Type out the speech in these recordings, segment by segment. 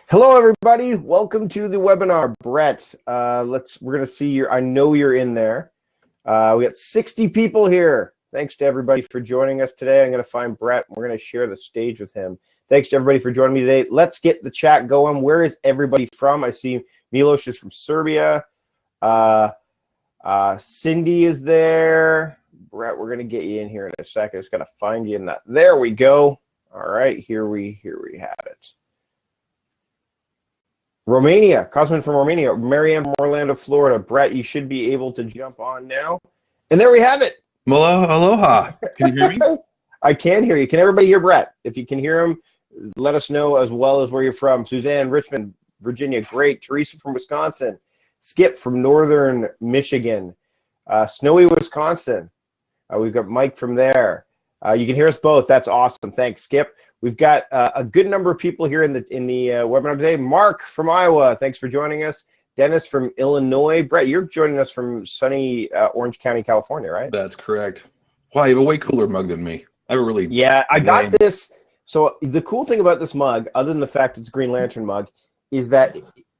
Hello, everybody. Welcome to the webinar. Brett, we're going to see your, I know you're in there. We got 60 people here. Thanks to everybody for joining us today. I'm going to find Brett. We're going to share the stage with him. Thanks to everybody for joining me today. Let's get the chat going. Where is everybody from? I see Milos is from Serbia. Cindy is there. Brett, we're going to get you in here in a second. Just got to find you in that. There we go. All right, here we have it. Romania, Cosmin from Romania, Marianne from Orlando, Florida. Brett, you should be able to jump on now. And there we have it. Aloha. Can you hear me? I can hear you. Can everybody hear Brett? If you can hear him, let us know as well as where you're from. Suzanne, Richmond, Virginia, great. Teresa from Wisconsin. Skip from Northern Michigan. Snowy, Wisconsin. We've got Mike from there. You can hear us both. That's awesome. Thanks, Skip. We've got a good number of people here in the webinar today. Mark from Iowa, thanks for joining us. Dennis from Illinois. Brett, you're joining us from sunny Orange County, California, right? That's correct. Wow, you have a way cooler mug than me. I have a really I got this. So the cool thing about this mug, other than the fact it's a Green Lantern mug, is that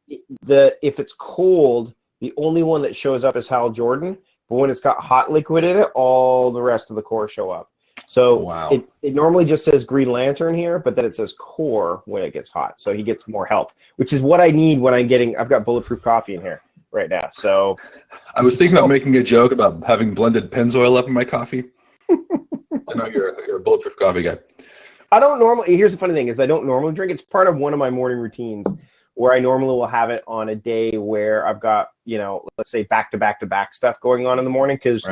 if it's cold, the only one that shows up is Hal Jordan. But when it's got hot liquid in it, all the rest of the core show up. So wow. It normally just says Green Lantern here, but then it says core when it gets hot. So he gets more help, which is what I need when I've got bulletproof coffee in here right now. So I was thinking about making a joke about having blended Pennzoil up in my coffee. I know you're a bulletproof coffee guy. Here's the funny thing is I don't normally drink. It's part of one of my morning routines where I normally will have it on a day where I've got, let's say back-to-back stuff going on in the morning. Because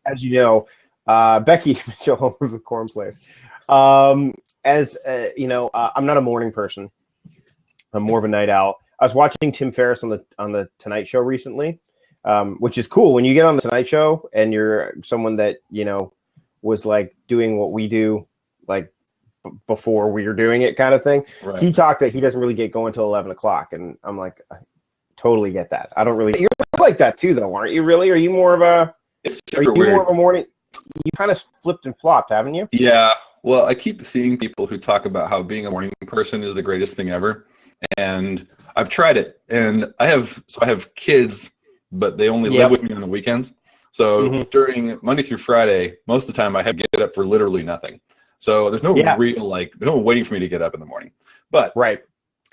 as you know, Becky Mitchell home was a corn place. I'm not a morning person. I'm more of a night owl. I was watching Tim Ferriss on the Tonight Show recently, which is cool. When you get on the Tonight Show and you're someone that was like doing what we do, like before we were doing it, kind of thing. Right. He talked that he doesn't really get going until 11 o'clock, and I'm like, I totally get that. I don't really. You're like that too, though, aren't you? Really? Are you more of a? More of a morning? You kind of flipped and flopped, haven't you? Yeah. Well, I keep seeing people who talk about how being a morning person is the greatest thing ever. And I've tried it. And I have kids, but they only live with me on the weekends. So during Monday through Friday, most of the time I have to get up for literally nothing. So there's no real, no one waiting for me to get up in the morning. But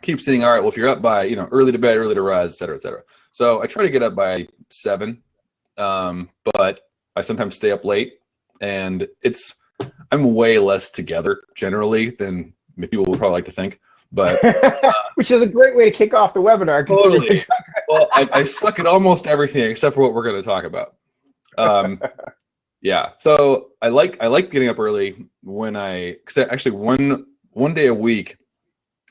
keep saying, all right, well, if you're up by, early to bed, early to rise, et cetera, et cetera. So I try to get up by 7, but I sometimes stay up late. And I'm way less together generally than people would probably like to think, but which is a great way to kick off the webinar. Totally. Well, I suck at almost everything except for what we're going to talk about. Yeah, so I like getting up early when actually one day a week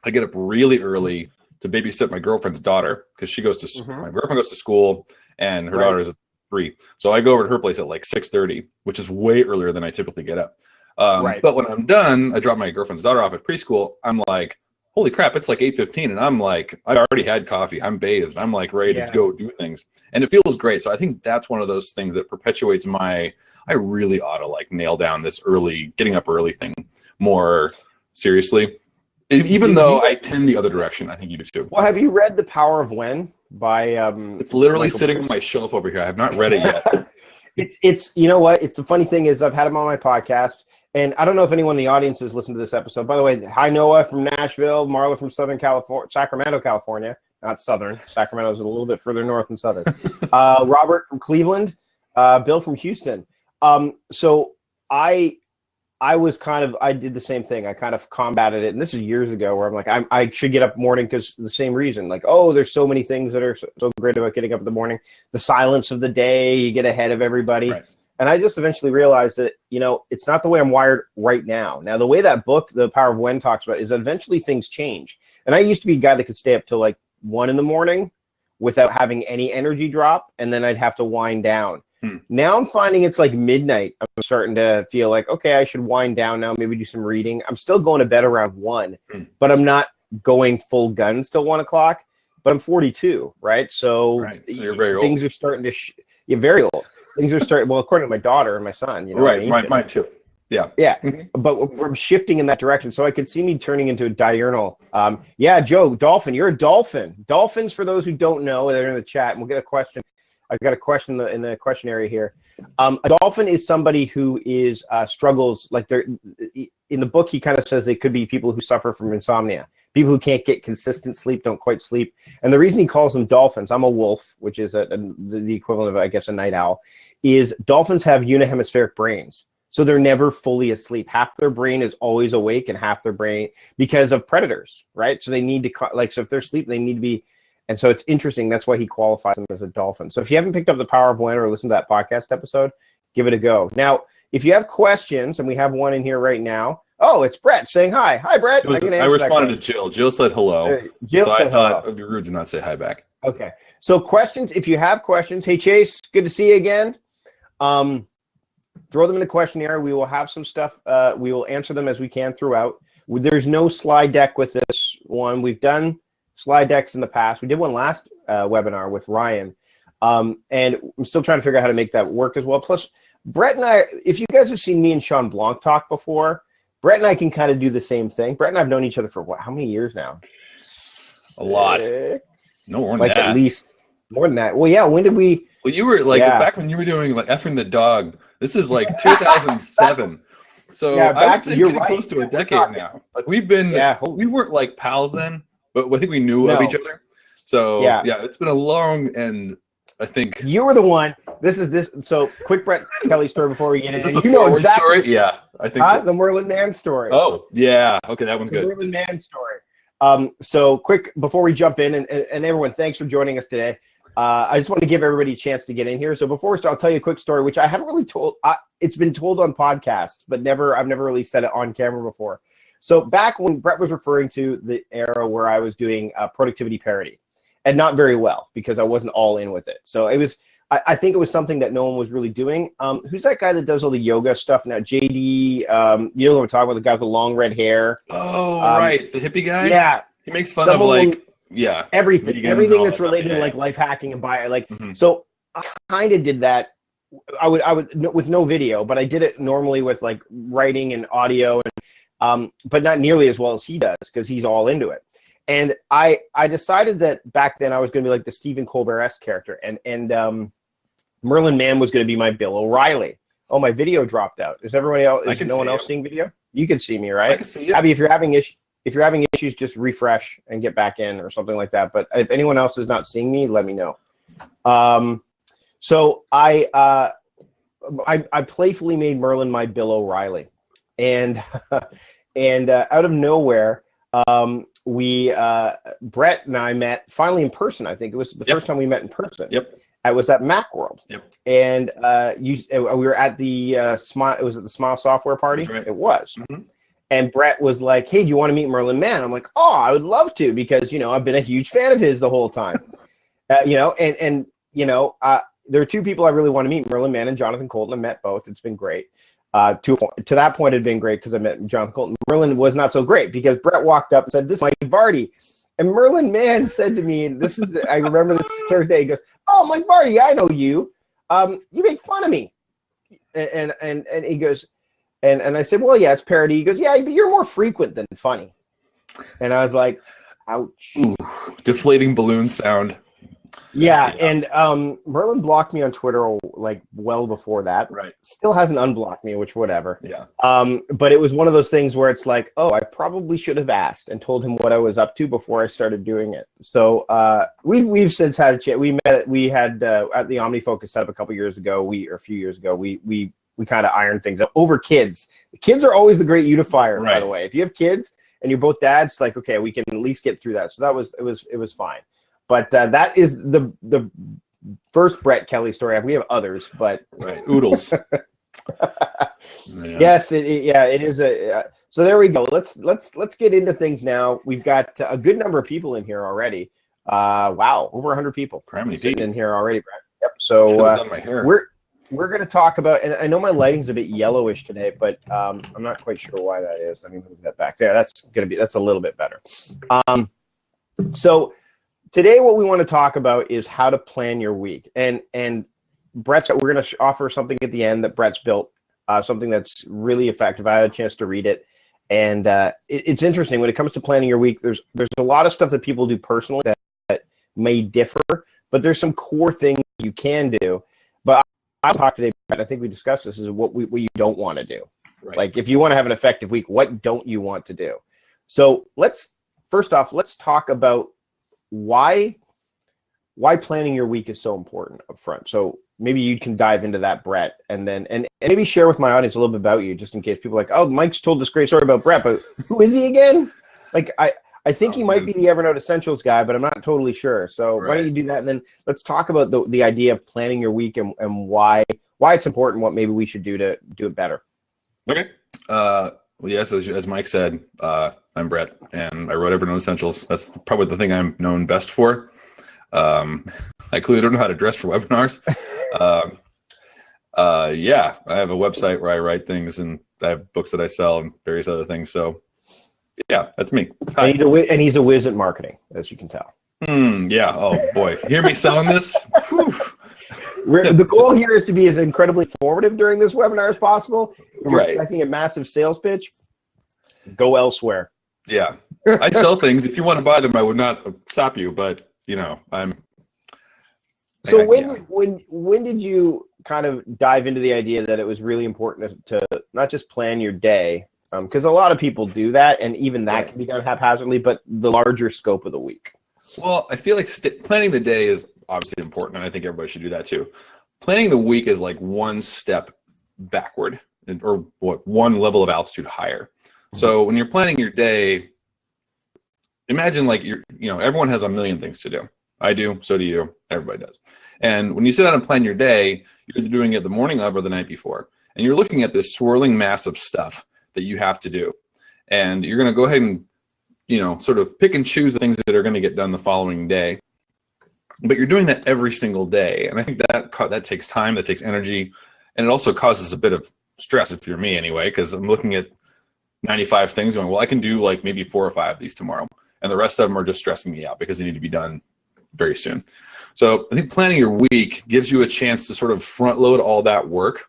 I get up really early to babysit my girlfriend's daughter because she goes to my girlfriend goes to school and her daughter is 3. So I go over to her place at like 6:30, which is way earlier than I typically get up. But when I'm done, I drop my girlfriend's daughter off at preschool. I'm like, holy crap, it's like 8:15. And I'm like, I already had coffee. I'm bathed. I'm like ready to go do things. And it feels great. So I think that's one of those things that perpetuates I really ought to like nail down this getting up early thing more seriously. Even though I tend the other direction, I think you do too. Well, have you read The Power of When by it's literally sitting on my shelf over here. I have not read it yet. It's you know what? It's the funny thing is I've had him on my podcast, and I don't know if anyone in the audience has listened to this episode. By the way, hi Noah from Nashville, Marla from Sacramento, California. Not Southern. Sacramento's a little bit further north than Southern. Robert from Cleveland, Bill from Houston. So I did the same thing. I kind of combated it. And this is years ago where I'm like, I should get up morning because the same reason. Like, there's so many things that are so great about getting up in the morning. The silence of the day, you get ahead of everybody. Right. And I just eventually realized that, it's not the way I'm wired right now. Now, the way that book, The Power of When, talks about is that eventually things change. And I used to be a guy that could stay up till like 1 in the morning without having any energy drop. And then I'd have to wind down. Now I'm finding it's like midnight. I'm starting to feel like, okay, I should wind down now, maybe do some reading. I'm still going to bed around 1, but I'm not going full guns till 1 o'clock, but I'm 42, right? So you're very old. Things are starting to, you're very old. Things are starting, well, according to my daughter and my son, Right, mine too. Yeah. Yeah. But we're shifting in that direction. So I could see me turning into a diurnal. Yeah, Joe, dolphin, you're a dolphin. Dolphins, for those who don't know, they're in the chat, and we'll get a question. I've got a question in the question area here. A dolphin is somebody who is struggles, like they're in the book. He kind of says they could be people who suffer from insomnia, people who can't get consistent sleep, don't quite sleep. And the reason he calls them dolphins, I'm a wolf, which is the equivalent of, I guess, a night owl, is dolphins have unihemispheric brains. So they're never fully asleep. Half their brain is always awake and half their brain, because of predators, right? So they need to, so if they're asleep, they need to be. And so it's interesting. That's why he qualifies them as a dolphin. So if you haven't picked up The Power of When or listened to that podcast episode, give it a go. Now, if you have questions, and we have one in here right now. Oh, it's Brett saying hi. Hi, Brett. I responded to Jill. Jill said hello. Jill said I thought hello. it would be rude to not say hi back. Okay. So questions, if you have questions. Hey, Chase, good to see you again. Throw them in the questionnaire. We will have some stuff. We will answer them as we can throughout. There's no slide deck with this one. We've done slide decks in the past. We did one last webinar with Ryan. And I'm still trying to figure out how to make that work as well. Plus, Brett and I, if you guys have seen me and Sean Blanc talk before, Brett and I can kind of do the same thing. Brett and I have known each other for what, how many years now? A lot. No more than like that. At least more than that. Well, yeah. When did we? Well, you were like back when you were doing like effing the dog. This is like 2007. So I would say you're close to a decade now. Like we've been, we weren't like pals then, but I think we knew of each other. So yeah, it's been a long, and I think you were the one. So quick Brett Kelly story before we get into it. You know exactly. Story? Yeah, I think so. The Merlin Mann story. Oh yeah, okay, that one's good. The Merlin Mann story. So quick before we jump in, and everyone, thanks for joining us today. I just want to give everybody a chance to get in here. So before we start, I'll tell you a quick story, which I haven't really told. It's been told on podcasts, but I've never really said it on camera before. So back when Brett was referring to the era where I was doing productivity parody, and not very well because I wasn't all in with it. So it was, I think it was something that no one was really doing. Who's that guy that does all the yoga stuff now? JD, you know what I'm talking about, the guy with the long red hair. Oh, right. The hippie guy? Yeah. He makes fun of like, everything that's related to like life hacking and so I kind of did that. I would with no video, but I did it normally with like writing and audio, and but not nearly as well as he does because he's all into it. And I decided that back then I was going to be like the Stephen Colbert-esque character, and Merlin Mann was going to be my Bill O'Reilly. Oh, my video dropped out. Is everybody else? Is no one else seeing video? You can see me, right? I can see you. Abby, if you're having issues, just refresh and get back in or something like that. But if anyone else is not seeing me, let me know. So I playfully made Merlin my Bill O'Reilly, and out of nowhere, Brett and I met finally in person. I think it was the first time we met in person. Yep. I was at Macworld. Yep. And we were at the Smile. It was at the Smile Software Party. Right. It was. Mm-hmm. And Brett was like, "Hey, do you want to meet Merlin Mann?" I'm like, "Oh, I would love to because I've been a huge fan of his the whole time." And there are two people I really want to meet: Merlin Mann and Jonathan Colton. I met both. It's been great. To that point, it had been great because I met Jonathan Colton. Merlin was not so great because Brett walked up and said, "This is Mike Vardy," and Merlin Mann said to me, and this is I remember this clear day. He goes, "Oh, Mike Vardy, I know you. You make fun of me," and he goes. And I said, "Well, yeah, it's parody." He goes, "Yeah, but you're more frequent than funny." And I was like, "Ouch!" Ooh, deflating balloon sound. Yeah, and Merlin blocked me on Twitter like well before that. Right. Still hasn't unblocked me, which whatever. Yeah. But it was one of those things where it's like, oh, I probably should have asked and told him what I was up to before I started doing it. So we've since had a chat. We had at the OmniFocus setup a few years ago. We kind of iron things out over kids. Kids are always the great unifier, by the way. If you have kids and you're both dads, like, okay, we can at least get through that. So it was fine. But that is the first Brett Kelly story. We have others, but oodles. Yes, it is a. So there we go. Let's get into things now. We've got a good number of people in here already. Wow, over 100 people sitting in here already, Brett. Yep. So we're going to talk about, and I know my lighting's a bit yellowish today, but I'm not quite sure why that is. Let me move that back there. That's a little bit better. So today what we want to talk about is how to plan your week. And Brett's, we're going to offer something at the end that Brett's built something that's really effective. I had a chance to read it. And it's interesting when it comes to planning your week. There's a lot of stuff that people do personally that may differ, but there's some core things you can do. But I'll talk today, and I think we discussed this, is what you don't want to do. Right. Like if you want to have an effective week, what don't you want to do? So first off, let's talk about why planning your week is so important up front. So maybe you can dive into that, Brett, and maybe share with my audience a little bit about you, just in case people are like, oh, Mike's told this great story about Brett, but who is he again? Like I think he might be the Evernote Essentials guy, but I'm not totally sure. So why don't you do that, and then let's talk about the idea of planning your week and why it's important, what maybe we should do to do it better. Okay. Well, yes, as Mike said, I'm Brett, and I wrote Evernote Essentials. That's probably the thing I'm known best for. I clearly don't know how to dress for webinars. Yeah, I have a website where I write things, and I have books that I sell and various other things. So yeah, that's me. And he's a whiz at marketing, as you can tell. Yeah. Oh boy, hear me selling this. The goal here is to be as incredibly informative during this webinar as possible. If you're expecting a massive sales pitch, go elsewhere. Yeah, I sell things. If you want to buy them, I would not stop you, but So when did you kind of dive into the idea that it was really important to not just plan your day, because a lot of people do that, and even that can be done haphazardly, but the larger scope of the week? Well, I feel like planning the day is obviously important, and I think everybody should do that too. Planning the week is like one step backward, or one level of altitude higher. So when you're planning your day, imagine like everyone has a million things to do. I do, so do you, everybody does. And when you sit down and plan your day, you're either doing it the morning of or the night before. And you're looking at this swirling mass of stuff that you have to do. And you're going to go ahead and, sort of pick and choose the things that are going to get done the following day. But you're doing that every single day. And I think that takes time, that takes energy. And it also causes a bit of stress, if you're me anyway, because I'm looking at 95 things going, well, I can do like maybe 4 or 5 of these tomorrow. And the rest of them are just stressing me out because they need to be done very soon. So I think planning your week gives you a chance to sort of front load all that work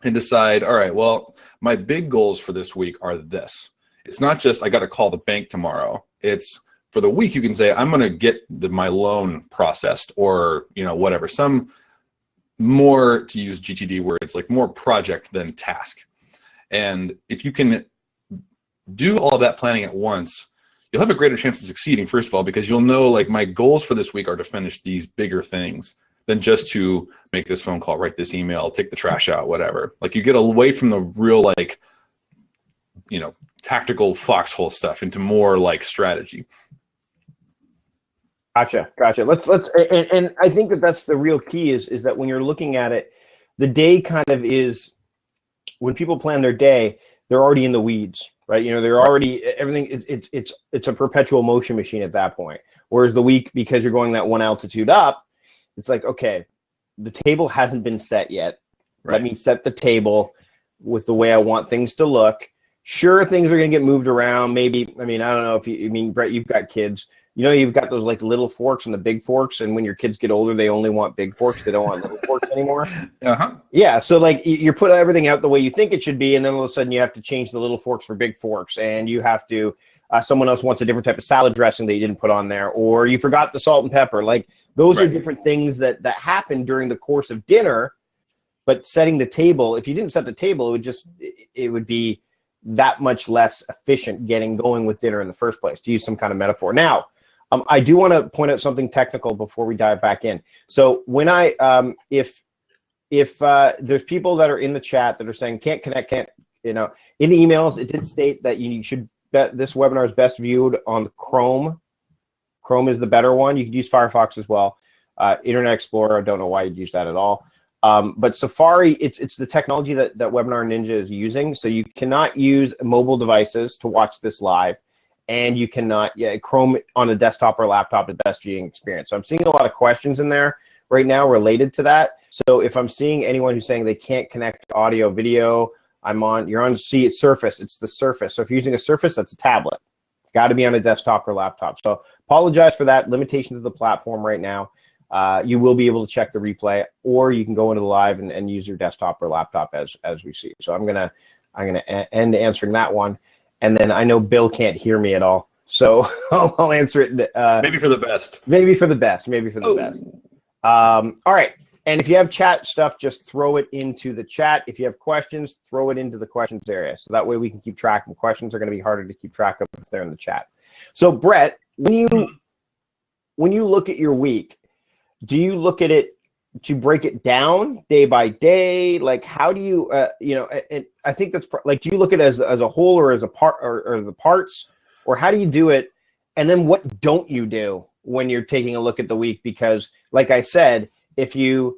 and decide, all right, well, my big goals for this week are this. It's not just I got to call the bank tomorrow. It's for the week you can say, I'm going to get my loan processed, or, whatever, some more, to use GTD words, like more project than task. And if you can do all of that planning at once, you'll have a greater chance of succeeding, first of all, because you'll know, like, my goals for this week are to finish these bigger things than just to make this phone call, write this email, take the trash out, whatever. Like, you get away from the real, like, tactical foxhole stuff into more like strategy. Gotcha. Let's and I think that's the real key is that when you're looking at it, the day kind of is, when people plan their day, they're already in the weeds, right? They're already, everything, it's a perpetual motion machine at that point. Whereas the week, because you're going that one altitude up, it's like, okay, the table hasn't been set yet. Right. Let me set the table with the way I want things to look. Sure, things are going to get moved around. Maybe, I don't know if Brett, you've got kids. You've got those like little forks and the big forks, and when your kids get older, they only want big forks. They don't want little forks anymore. Yeah, so like you put everything out the way you think it should be, and then all of a sudden you have to change the little forks for big forks, and you have to, someone else wants a different type of salad dressing that you didn't put on there, or you forgot the salt and pepper. Like, those are different things that happen during the course of dinner. But setting the table, if you didn't set the table, it would be that much less efficient getting going with dinner in the first place, to use some kind of metaphor. Now, I do want to point out something technical before we dive back in. So when if there's people that are in the chat that are saying can't connect, in the emails, it did state that you should bet this webinar is best viewed on Chrome. Chrome is the better one. You could use Firefox as well. Internet Explorer, I don't know why you'd use that at all. But Safari, it's the technology that Webinar Ninja is using. So you cannot use mobile devices to watch this live. And you cannot, Chrome on a desktop or laptop is the best viewing experience. So I'm seeing a lot of questions in there right now related to that. So if I'm seeing anyone who's saying they can't connect audio, video, you're on Surface. It's the Surface. So if you're using a Surface, that's a tablet. Got to be on a desktop or laptop. So apologize for that. Limitations of the platform right now. You will be able to check the replay, or you can go into the live and use your desktop or laptop as we see. So I'm gonna end answering that one, and then I know Bill can't hear me at all, so I'll answer it. Maybe for the best. Maybe for the best. Maybe for the best. All right. And if you have chat stuff, just throw it into the chat. If you have questions, throw it into the questions area. So that way we can keep track. And questions are going to be harder to keep track of if they're in the chat. So Brett, when you look at your week, do you look at it to break it down day by day? Like, how do you, and I think that's like, do you look at it as a whole or as a part or the parts, or how do you do it? And then what don't you do when you're taking a look at the week? Because like I said, if you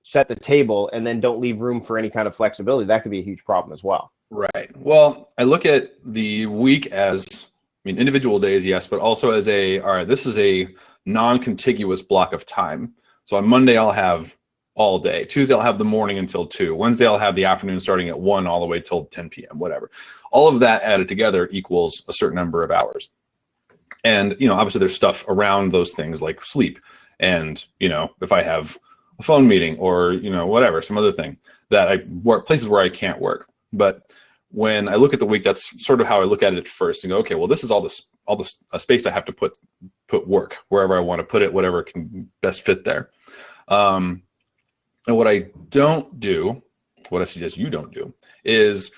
set the table and then don't leave room for any kind of flexibility, that could be a huge problem as well. Right. Well, I look at the week as, individual days, yes, but also as all right, this is a non-contiguous block of time. So on Monday, I'll have all day. Tuesday, I'll have the morning until 2. Wednesday, I'll have the afternoon starting at 1 all the way till 10 p.m., whatever. All of that added together equals a certain number of hours. And, obviously there's stuff around those things like sleep. And, if I have a phone meeting or, whatever, some other thing that I work, places where I can't work. But when I look at the week, that's sort of how I look at it first and go, okay, well, this is all this space I have to put work wherever I want to put it, whatever can best fit there. And what I don't do, what I suggest you don't do, is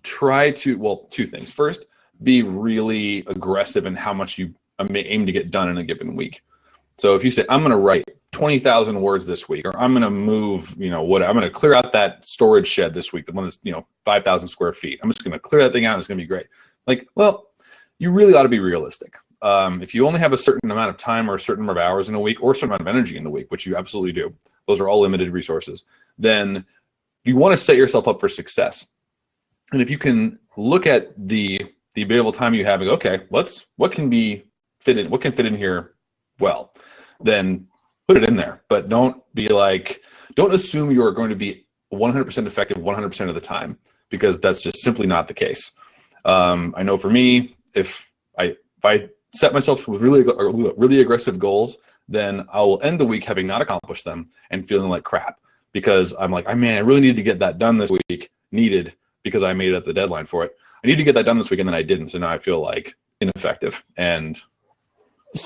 try to, two things. First, be really aggressive in how much you aim to get done in a given week. So if you say, I'm going to write 20,000 words this week, or I'm going to move, I'm going to clear out that storage shed this week, the one that's, 5,000 square feet. I'm just going to clear that thing out and it's going to be great. Like, well, you really ought to be realistic. If you only have a certain amount of time or a certain number of hours in a week or a certain amount of energy in the week, which you absolutely do, those are all limited resources, then you want to set yourself up for success. And if you can look at the available time you have and go, okay, what can fit in here well, then put it in there. But don't assume you're going to be 100% effective 100% of the time, because that's just simply not the case. I know for me, if I set myself with really aggressive goals, then I will end the week having not accomplished them and feeling like crap, because I'm like, I really need to get that done this week, because I made it at the deadline for it. I need to get that done this week, and then I didn't, so now I feel like ineffective. And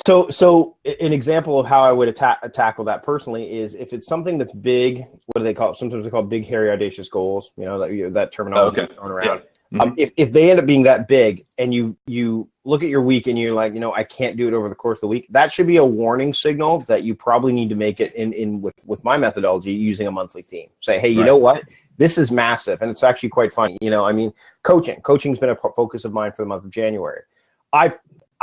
So an example of how I would tackle that personally is if it's something that's big. What do they call it? Sometimes they call it big, hairy, audacious goals. That terminology is thrown around. Yeah. Mm-hmm. If they end up being that big, and you look at your week and you're like, I can't do it over the course of the week, that should be a warning signal that you probably need to make it in with my methodology using a monthly theme. Say, hey, you know what? This is massive, and it's actually quite funny. Coaching's been a focus of mine for the month of January.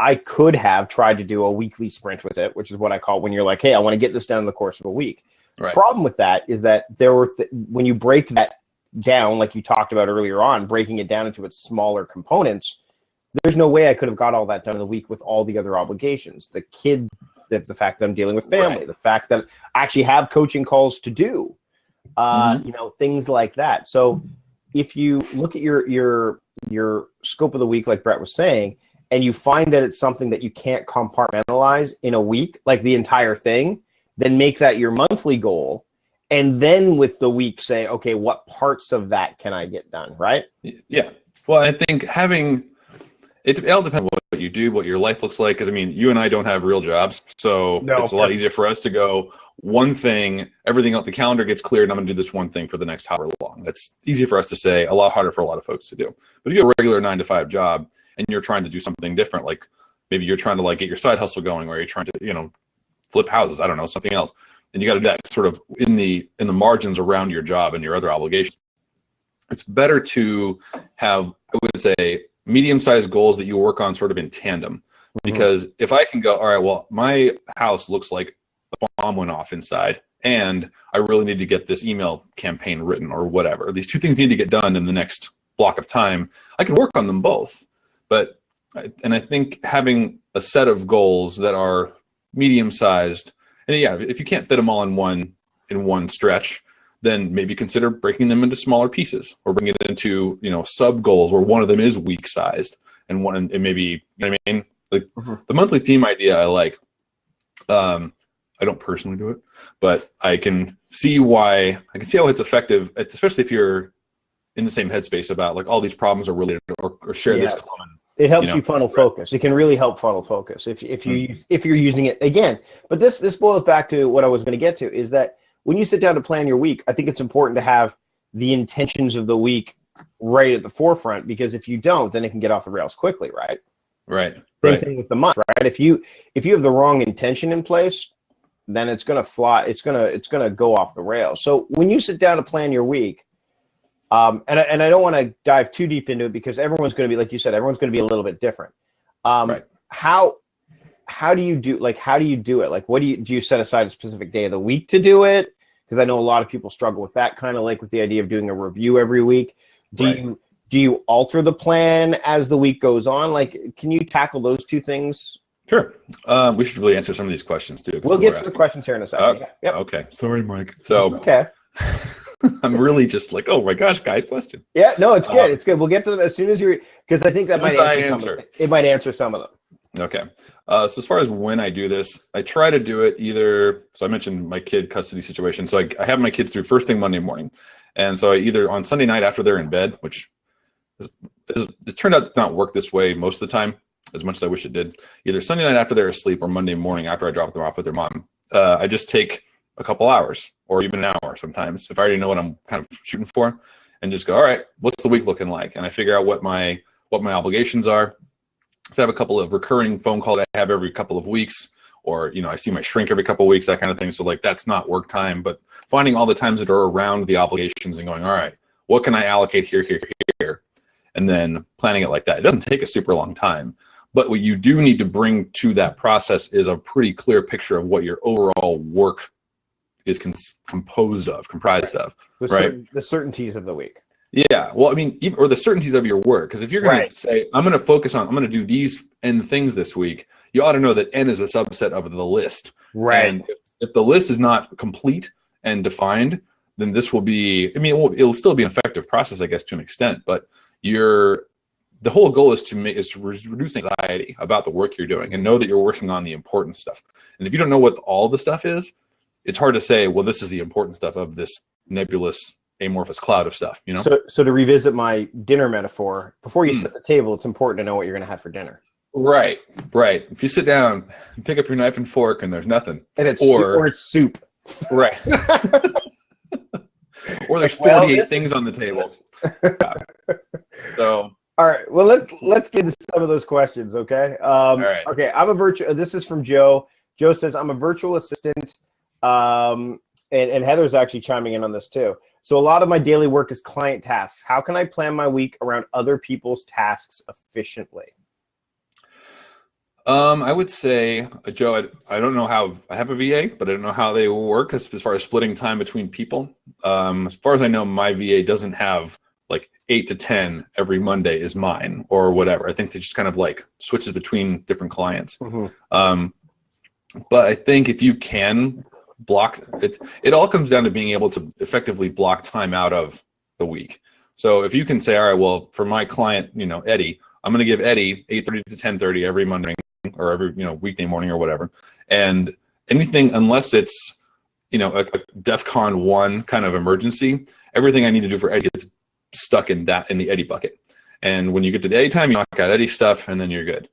I could have tried to do a weekly sprint with it, which is what I call when you're like, hey, I want to get this done in the course of a week. Right. Problem with that is that there were when you break that down, like you talked about earlier on, breaking it down into its smaller components, there's no way I could have got all that done in a week with all the other obligations. The fact that I'm dealing with family, the fact that I actually have coaching calls to do, things like that. So if you look at your scope of the week, like Brett was saying, and you find that it's something that you can't compartmentalize in a week, like the entire thing, then make that your monthly goal. And then with the week say, okay, what parts of that can I get done, right? Yeah. Well, I think it all depends on what you do, what your life looks like. Because, you and I don't have real jobs. So it's a lot easier for us to go one thing, everything else, the calendar gets cleared, and I'm going to do this one thing for the next however long. That's easy for us to say, a lot harder for a lot of folks to do. But if you have a regular 9-to-5 job, and you're trying to do something different, like maybe you're trying to get your side hustle going, or you're trying to, flip houses, I don't know, something else. And you got to do that sort of in the margins around your job and your other obligations. It's better to have, I would say, medium-sized goals that you work on sort of in tandem. Because if I can go, all right, well, my house looks like a bomb went off inside, and I really need to get this email campaign written or whatever. These two things need to get done in the next block of time. I can work on them both. And I think having a set of goals that are medium-sized, and if you can't fit them all in one stretch, then maybe consider breaking them into smaller pieces, or bringing it into sub goals where one of them is week-sized, and maybe the monthly theme idea I like. I don't personally do it, but I can see how it's effective, especially if you're in the same headspace about like all these problems are related or share this common. It helps you funnel focus. It can really help funnel focus if you're using it again. But this boils back to what I was going to get to, is that when you sit down to plan your week, I think it's important to have the intentions of the week right at the forefront, because if you don't, then it can get off the rails quickly, right? Right. Same thing with the month, right? If you have the wrong intention in place, then it's going to fly. It's going to go off the rails. So when you sit down to plan your week, and I don't want to dive too deep into it, because everyone's going to be, like you said, everyone's going to be a little bit different. Right. How do you do it? Like, what do you set aside a specific day of the week to do it? Because I know a lot of people struggle with that, kind of like with the idea of doing a review every week. Do you alter the plan as the week goes on? Like, can you tackle those two things? Sure. We should really answer some of these questions too. We'll get to the questions here in a second. Yep. Okay. Sorry, Mike. So okay. I'm really just like, oh my gosh, guys, question. Yeah, no, it's good. It's good. We'll get to them as soon as because I think that might answer. It might answer some of them. Okay. So as far as when I do this, I try to do it either. So I mentioned my kid custody situation. So I have my kids through first thing Monday morning. And so I either on Sunday night after they're in bed, which it turned out to not work this way most of the time, as much as I wish it did. Either Sunday night after they're asleep or Monday morning after I drop them off with their mom. I just take a couple hours or even an hour sometimes, if I already know what I'm kind of shooting for, and just go, all right, what's the week looking like? And I figure out what my obligations are. So I have a couple of recurring phone calls I have every couple of weeks, or, I see my shrink every couple of weeks, that kind of thing. So like, that's not work time, but finding all the times that are around the obligations and going, all right, what can I allocate here, and then planning it like that. It doesn't take a super long time, but what you do need to bring to that process is a pretty clear picture of what your overall work is comprised of, the certainties of the week. Yeah, well, I mean, or the certainties of your work. Because if you're going to say, I'm going to do these N things this week, you ought to know that N is a subset of the list. Right. And if the list is not complete and defined, then this will be, it'll still be an effective process, I guess, to an extent. But the whole goal is to reduce anxiety about the work you're doing and know that you're working on the important stuff. And if you don't know what all the stuff is, it's hard to say, well, this is the important stuff of this nebulous, amorphous cloud of stuff, So to revisit my dinner metaphor, before you set the table, it's important to know what you're going to have for dinner. Right. If you sit down and pick up your knife and fork and there's nothing, and it's soup, right? Or there's 48 things on the table. So all right, well, let's get into some of those questions, okay? All right. Okay, this is from Joe. Joe says, I'm a virtual assistant, and Heather's actually chiming in on this too. So a lot of my daily work is client tasks. How can I plan my week around other people's tasks efficiently? I would say, Joe, I don't know how, I have a VA, but I don't know how they work as far as splitting time between people. As far as I know, my VA doesn't have like 8 to 10 every Monday is mine or whatever. I think they just kind of like switches between different clients. Mm-hmm. But I think if you can block it, it all comes down to being able to effectively block time out of the week. So if you can say, all right, well, for my client, Eddie, I'm going to give Eddie 8:30 to 10:30 every Monday or every, weekday morning or whatever. And anything, unless it's, a DEFCON 1 kind of emergency, everything I need to do for Eddie gets stuck in the Eddie bucket. And when you get to the Eddie time, you knock out Eddie stuff and then you're good.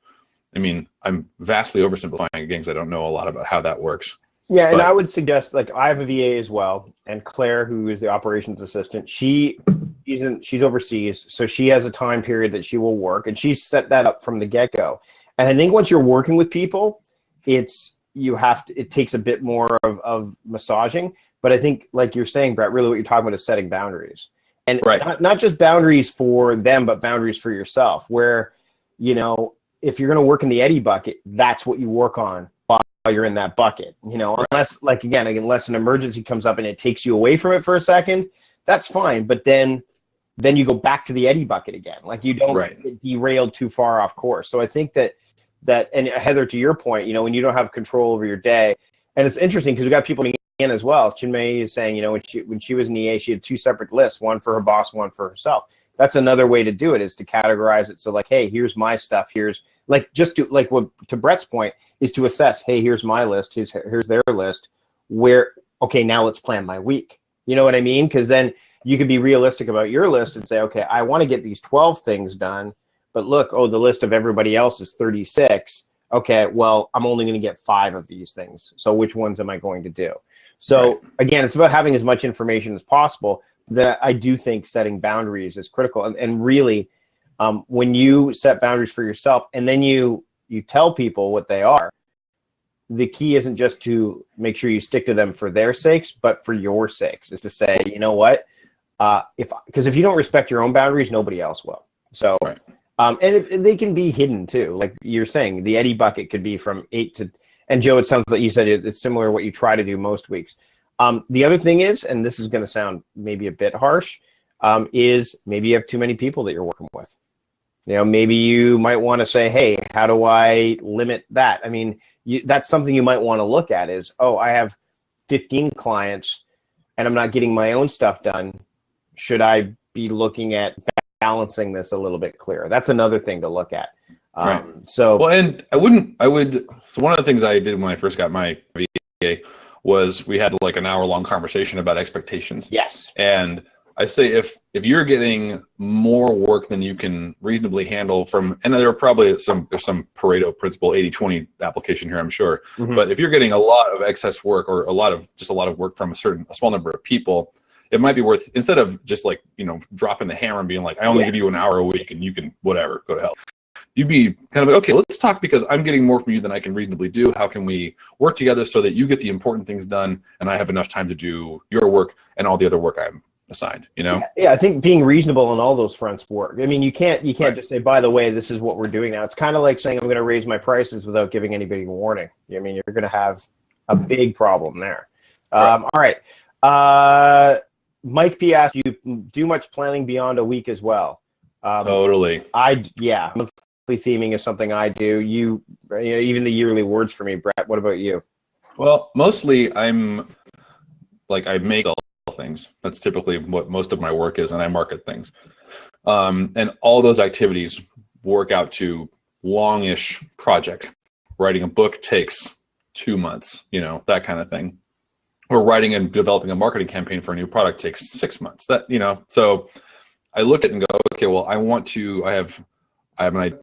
I'm vastly oversimplifying again because I don't know a lot about how that works. Yeah, and I would suggest, like, I have a VA as well, and Claire, who is the operations assistant, she's overseas, so she has a time period that she will work, and she's set that up from the get-go. And I think once you're working with people, it takes a bit more of massaging. But I think, like you're saying, Brett, really what you're talking about is setting boundaries. And not just boundaries for them, but boundaries for yourself, where, if you're going to work in the Eddie bucket, that's what you work on while you're in that bucket, unless, like, unless an emergency comes up and it takes you away from it for a second, that's fine. But then you go back to the Eddie bucket again. Like, you don't get derailed too far off course. So I think that, and Heather, to your point, when you don't have control over your day, and it's interesting because we got people in as well. Chinmay is saying, when she was in EA, she had 2 separate lists, one for her boss, one for herself. that's another way to do it, is to categorize it. So like, hey, here's my stuff. Here's like, just to like what to Brett's point is to assess, hey, here's my list. Here's their list. Where, okay, now let's plan my week. You know what I mean? Because then you could be realistic about your list and say, okay, I want to get these 12 things done, but look, oh, the list of everybody else is 36. Okay, well, I'm only going to get 5 of these things. So which ones am I going to do? So again, it's about having as much information as possible. That I do think setting boundaries is critical. And really, when you set boundaries for yourself and then you tell people what they are, the key isn't just to make sure you stick to them for their sakes, but for your sakes, is to say, you know what, because if you don't respect your own boundaries, nobody else will. So, and they can be hidden too. Like you're saying, the Eddie bucket could be from 8 to, and Joe, it sounds like you said it's similar to what you try to do most weeks. The other thing is, and this is going to sound maybe a bit harsh, is maybe you have too many people that you're working with. You know, maybe you might want to say, hey, how do I limit that? I mean, that's something you might want to look at is, oh, I have 15 clients and I'm not getting my own stuff done. Should I be looking at balancing this a little bit clearer? That's another thing to look at. So, well, and so one of the things I did when I first got my VA was we had like an hour-long conversation about expectations. Yes. And I say if you're getting more work than you can reasonably handle from, and there are probably there's some Pareto principle 80-20 application here, I'm sure. Mm-hmm. But if you're getting a lot of excess work or a lot of work from a small number of people, it might be worth, instead of just like, dropping the hammer and being like, I only give you an hour a week and you can whatever, go to hell. You'd be kind of like, okay, let's talk because I'm getting more from you than I can reasonably do. How can we work together so that you get the important things done and I have enough time to do your work and all the other work I'm assigned, Yeah, I think being reasonable on all those fronts work. I mean, you can't just say, by the way, this is what we're doing now. It's kind of like saying I'm going to raise my prices without giving anybody a warning. I mean, you're going to have a big problem there. All right. Mike P asked, you do much planning beyond a week as well? Totally. Theming is something I do. You know, even the yearly words for me, Brett. What about you? Well, mostly I make all things. That's typically what most of my work is, and I market things. And all those activities work out to longish project. Writing a book takes 2 months, that kind of thing. Or writing and developing a marketing campaign for a new product takes 6 months. So I look at it and go, okay, well, I have an idea,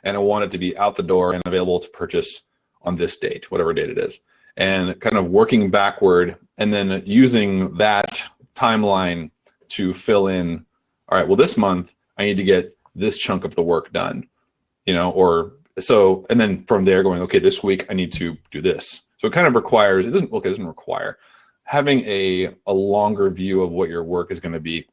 and I want it to be out the door and available to purchase on this date, whatever date it is. And kind of working backward and then using that timeline to fill in, all right, well, this month I need to get this chunk of the work done, and then from there going, okay, this week I need to do this. So it kind of requires, it doesn't require having a longer view of what your work is going to be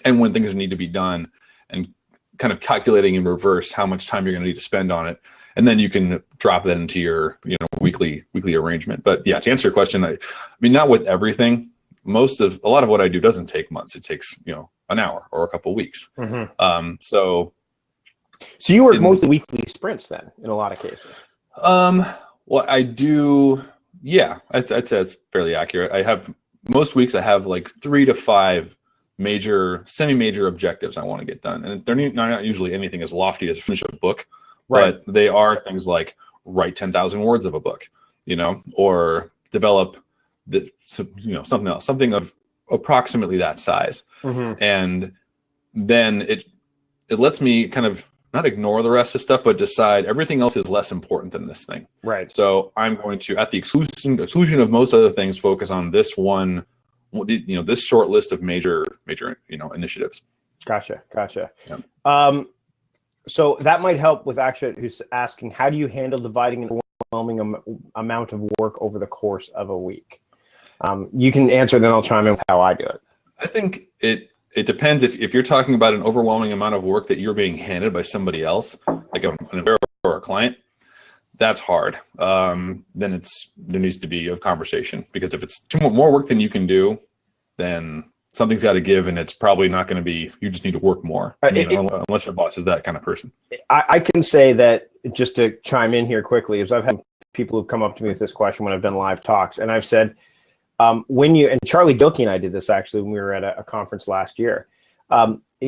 and when things need to be done, and kind of calculating in reverse how much time you're going to need to spend on it. And then you can drop that into your, weekly arrangement. But yeah, to answer your question, I mean, not with everything. A lot of what I do doesn't take months. It takes, an hour or a couple of weeks. Mm-hmm. So you work mostly weekly sprints then, in a lot of cases. Well, I do. Yeah, I'd say it's fairly accurate. Most weeks I have like 3 to 5 semi-major objectives I want to get done. And they're not usually anything as lofty as finish a book, but they are things like write 10,000 words of a book, or develop something else, something of approximately that size. Mm-hmm. And then it lets me kind of not ignore the rest of stuff, but decide everything else is less important than this thing. Right. So I'm going to, at the exclusion of most other things, focus on this one, this short list of major, initiatives. Gotcha. Yeah. So that might help with actually who's asking, how do you handle dividing an overwhelming amount of work over the course of a week? You can answer, then I'll chime in with how I do it. I think it depends. If you're talking about an overwhelming amount of work that you're being handed by somebody else, like an employer or a client, that's hard. Then there needs to be a conversation, because if it's too more work than you can do, then something's got to give, and it's probably not going to be, you just need to work more, unless your boss is that kind of person. I can say that, just to chime in here quickly, is I've had people who've come up to me with this question when I've done live talks, and I've said, and Charlie Gilkey and I did this actually when we were at a conference last year.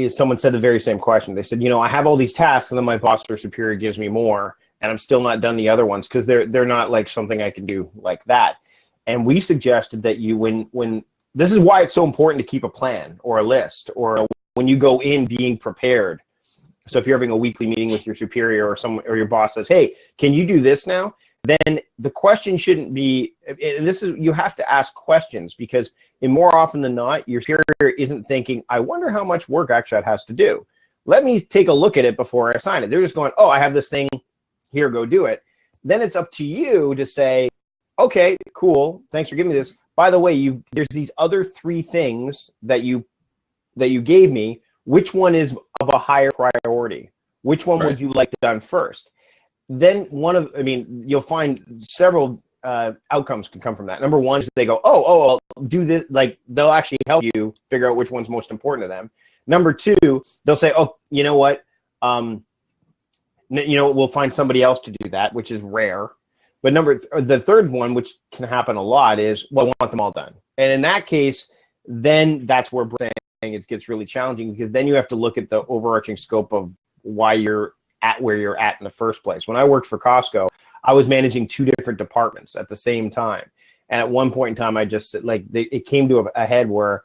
someone said the very same question. They said, I have all these tasks, and then my boss or superior gives me more, and I'm still not done the other ones because they're not like something I can do like that. And we suggested that when this is why it's so important to keep a plan or a list, or when you go in being prepared. So if you're having a weekly meeting with your superior or your boss says, hey, can you do this now? Then the question shouldn't be, you have to ask questions, because more often than not, your superior isn't thinking, I wonder how much work actually it has to do. Let me take a look at it before I assign it. They're just going, oh, I have this thing here, go do it. Then it's up to you to say, okay, cool, thanks for giving me this. By the way, there's these other 3 things that you gave me. Which one is of a higher priority? Which one would you like done first? Then you'll find several outcomes can come from that. Number one is they go, oh, I'll do this. Like, they'll actually help you figure out which one's most important to them. Number 2, they'll say, oh, you know what? We'll find somebody else to do that, which is rare. But the third one, which can happen a lot, is, well, I want them all done. And in that case, then that's where it gets really challenging, because then you have to look at the overarching scope of why you're at where you're at in the first place. When I worked for Costco, I was managing 2 different departments at the same time. And at one point in time, I just it came to a head where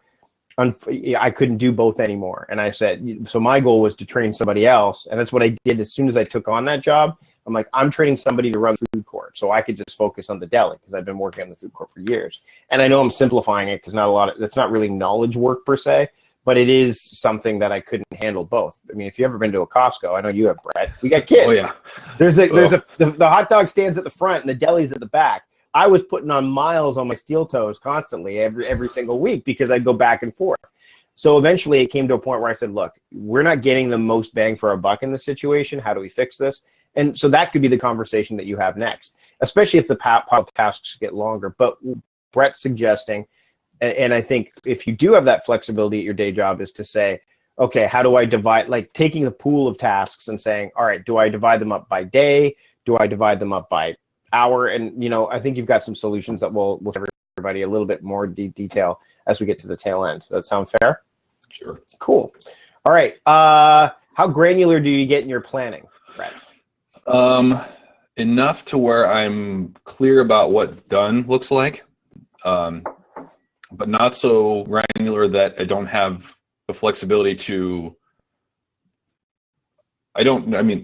I couldn't do both anymore. And I said, so my goal was to train somebody else. And that's what I did as soon as I took on that job. I'm like, I'm training somebody to run the food court so I could just focus on the deli, because I've been working on the food court for years. And I know I'm simplifying it, because that's not really knowledge work per se, but it is something that I couldn't handle both. I mean, if you've ever been to a Costco, I know you have, Brett. We got kids. Oh, yeah. The hot dog stands at the front and the deli's at the back. I was putting on miles on my steel toes constantly every single week, because I'd go back and forth. So eventually it came to a point where I said, look, we're not getting the most bang for our buck in this situation. How do we fix this? And so that could be the conversation that you have next, especially if the pile of tasks get longer. But Brett's suggesting, and I think if you do have that flexibility at your day job, is to say, okay, how do I divide, like taking the pool of tasks and saying, all right, do I divide them up by day? Do I divide them up by hour? And, I think you've got some solutions that will give everybody a little bit more detail as we get to the tail end. Does that sound fair? Sure. Cool. All right. How granular do you get in your planning, Brett? Enough to where I'm clear about what done looks like. But not so granular that I don't have the flexibility to,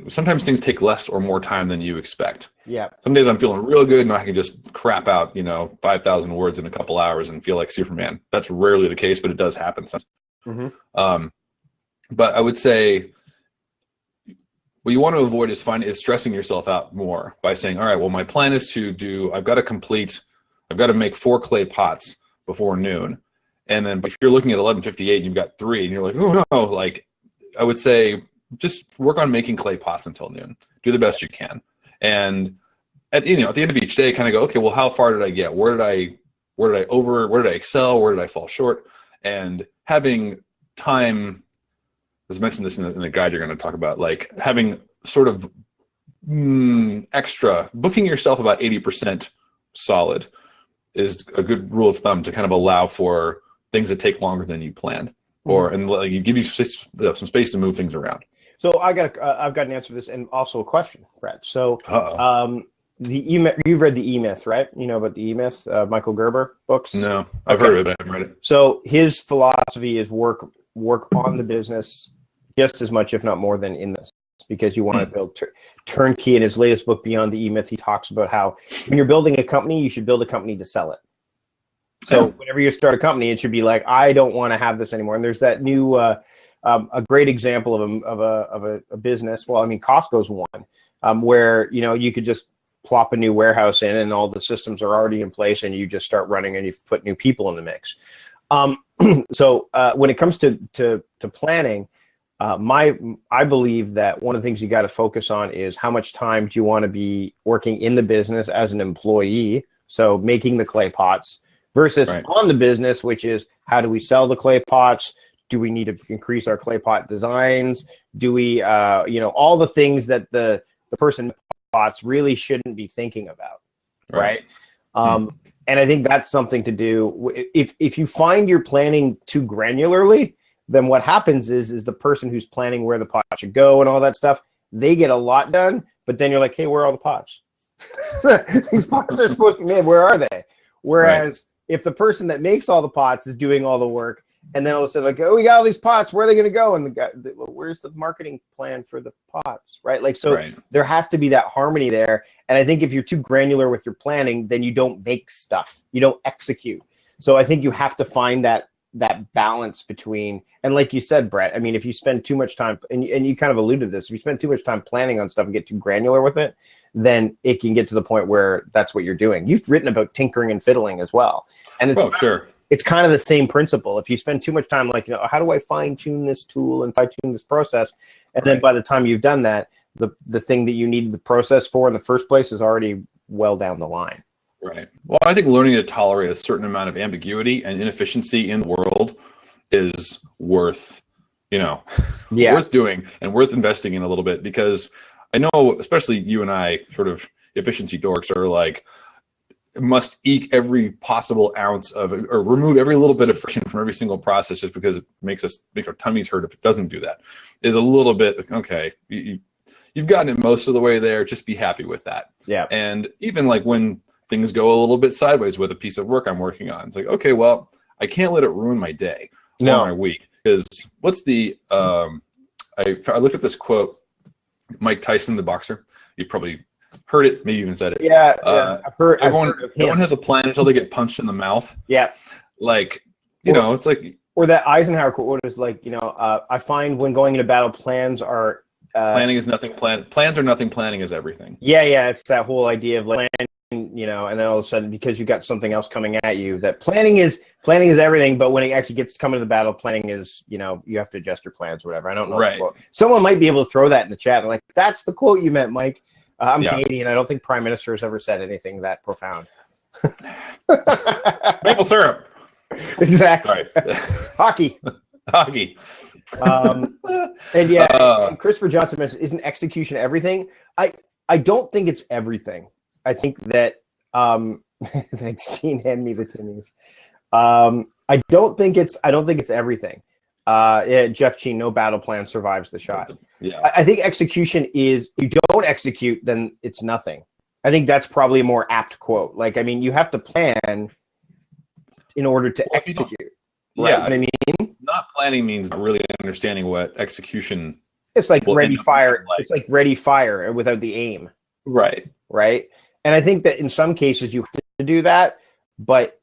sometimes things take less or more time than you expect. Yeah. Some days I'm feeling real good and I can just crap out, 5,000 words in a couple hours and feel like Superman. That's rarely the case, but it does happen sometimes. Mm-hmm. But I would say what you want to avoid is stressing yourself out more by saying, all right, well, my plan is I've got to make 4 clay pots before noon. And then if you're looking at 11:58 and you've got 3 and you're like, oh no, like I would say just work on making clay pots until noon. Do the best you can. And at the end of each day, kind of go, okay, well, how far did I get? Where did I excel? Where did I fall short? And having time, as mentioned this in the guide you're going to talk about, like having sort of extra, booking yourself about 80% solid is a good rule of thumb to kind of allow for things that take longer than you planned, and you give you some space to move things around. So I've got an answer to this, and also a question, Brett. So you've read the E-Myth, right? You know about the E-Myth, Michael Gerber books? No, I've heard of it, but I haven't read it. So his philosophy is work on the business just as much, if not more, than in this, because you want to build turnkey. In his latest book, Beyond the E-Myth, he talks about how when you're building a company, you should build a company to sell it. So whenever you start a company, it should be like, I don't want to have this anymore. And there's that new, a great example of a business. Well, I mean, Costco's one, where, you could just plop a new warehouse in and all the systems are already in place and you just start running and you put new people in the mix. So when it comes to planning, I believe that one of the things you got to focus on is how much time do you want to be working in the business as an employee, so making the clay pots, versus on the business, which is how do we sell the clay pots? Do we need to increase our clay pot designs? Do we, all the things that the person pots really shouldn't be thinking about, right? And I think that's something to do. If you find you're planning too granularly, then what happens is the person who's planning where the pot should go and all that stuff, they get a lot done, but then you're like, hey, where are all the pots? These pots are supposed to be made. Where are they? Whereas if the person that makes all the pots is doing all the work, and then all of a sudden, like, oh, we got all these pots, where are they going to go? And the guy, well, where's the marketing plan for the pots, right? Like, so there has to be that harmony there. And I think if you're too granular with your planning, then you don't make stuff, you don't execute. So I think you have to find that balance between, and like you said, Brett, I mean, if you spend too much time, and you kind of alluded to this, if you spend too much time planning on stuff and get too granular with it, then it can get to the point where that's what you're doing. You've written about tinkering and fiddling as well. And it's it's kind of the same principle. If you spend too much time, like, how do I fine tune this tool and fine tune this process? And then by the time you've done that, the thing that you needed the process for in the first place is already well down the line. Right. Well, I think learning to tolerate a certain amount of ambiguity and inefficiency in the world is worth, worth doing and worth investing in a little bit, because I know, especially you and I, sort of efficiency dorks, are like, must eke every possible ounce of, or remove every little bit of friction from every single process just because it makes our tummies hurt if it doesn't do that. Is a little bit, okay, you've gotten it most of the way there, just be happy with that. Yeah. And even like when things go a little bit sideways with a piece of work I'm working on, it's like, okay, well, I can't let it ruin my day or my week. Because what's the, I looked at this quote, Mike Tyson, the boxer, you've probably heard it, maybe even said it. Yeah, I've heard. Everyone has a plan until they get punched in the mouth. Yeah, like it's like, or that Eisenhower quote is like, I find when going into battle, plans are planning is nothing. Plans are nothing. Planning is everything. Yeah, it's that whole idea of like, and then all of a sudden, because you got something else coming at you, that planning is everything. But when it actually gets to come to the battle, planning is, you have to adjust your plans or whatever. I don't know. Right. Someone might be able to throw that in the chat. And like, that's the quote you meant, Mike. I'm Canadian. I don't think Prime Minister has ever said anything that profound. Maple syrup. Exactly. Hockey. And and Christopher Johnson mentioned, isn't execution everything? I don't think it's everything. I think that thanks, Gene, hand me the Timmies. I don't think it's everything. Jeff Cheen, no battle plan survives the shot. Yeah, I think execution is, if you don't execute, then it's nothing. I think that's probably a more apt quote. Like, I mean, you have to plan in order to execute. Right? Yeah, what I mean, not planning means not really understanding what execution. It's like ready, fire. It's like ready, fire without the aim. Right. And I think that in some cases you have to do that, but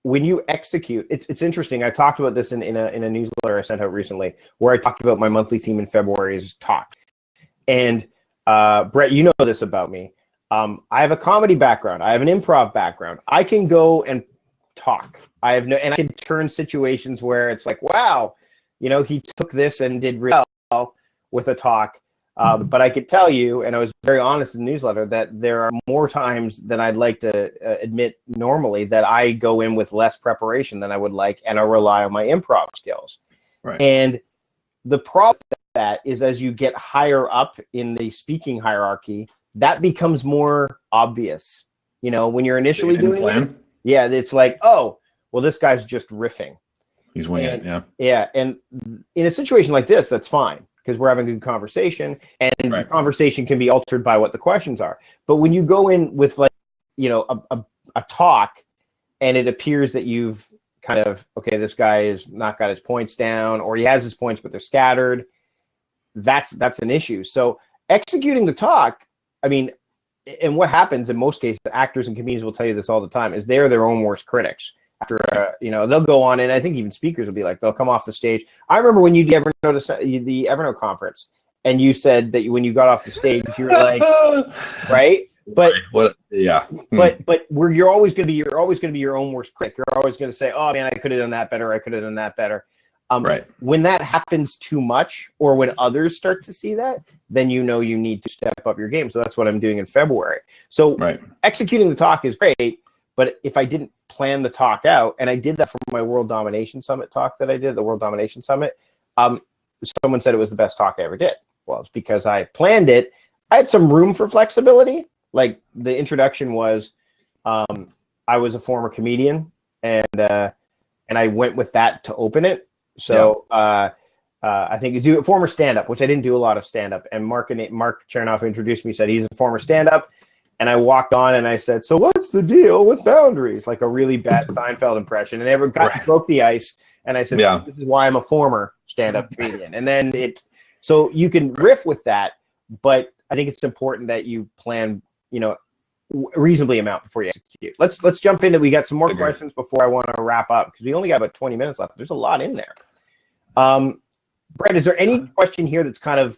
when you execute, it's interesting. I talked about this in a newsletter I sent out recently, where I talked about my monthly theme in February is talk. And Brett, you know this about me. I have a comedy background. I have an improv background. I can go and talk. And I can turn situations where it's like, wow, he took this and did really well with a talk. But I could tell you, and I was very honest in the newsletter, that there are more times than I'd like to admit normally that I go in with less preparation than I would like, and I rely on my improv skills. Right. And the problem with that is, as you get higher up in the speaking hierarchy, that becomes more obvious. When you're initially doing it, it's like, oh, well, this guy's just riffing. He's winging it, yeah. And in a situation like this, that's fine, because we're having a good conversation, and the conversation can be altered by what the questions are. But when you go in with like, a talk, and it appears that you've kind of, okay, this guy has not got his points down, or he has his points, but they're scattered, that's an issue. So executing the talk, I mean, and what happens in most cases, actors and comedians will tell you this all the time, is they're their own worst critics. After they'll go on, and I think even speakers will be like, they'll come off the stage. I remember when you did the Evernote conference, and you said that when you got off the stage, you were like, right? But what? Yeah. But you're always going to be your own worst critic. You're always going to say, oh man, I could have done that better. I could have done that better. When that happens too much, or when others start to see that, then you need to step up your game. So that's what I'm doing in February. So executing the talk is great, but if I didn't plan the talk out, and I did that for my World Domination Summit talk that I did, the World Domination Summit, someone said it was the best talk I ever did. Well, it's because I planned it. I had some room for flexibility. Like, the introduction was, I was a former comedian, and I went with that to open it. So I think he's a former stand-up, which I didn't do a lot of stand-up. And Mark Chernoff introduced me, said he's a former stand-up. And I walked on and I said, so what's the deal with boundaries? Like a really bad Seinfeld impression. And it broke the ice. And I said, so this is why I'm a former stand-up comedian. And then so you can riff with that, but I think it's important that you plan, reasonably amount before you execute. Let's jump into, we got some more questions before I want to wrap up, because we only got about 20 minutes left. There's a lot in there. Brett, is there any question here that's kind of,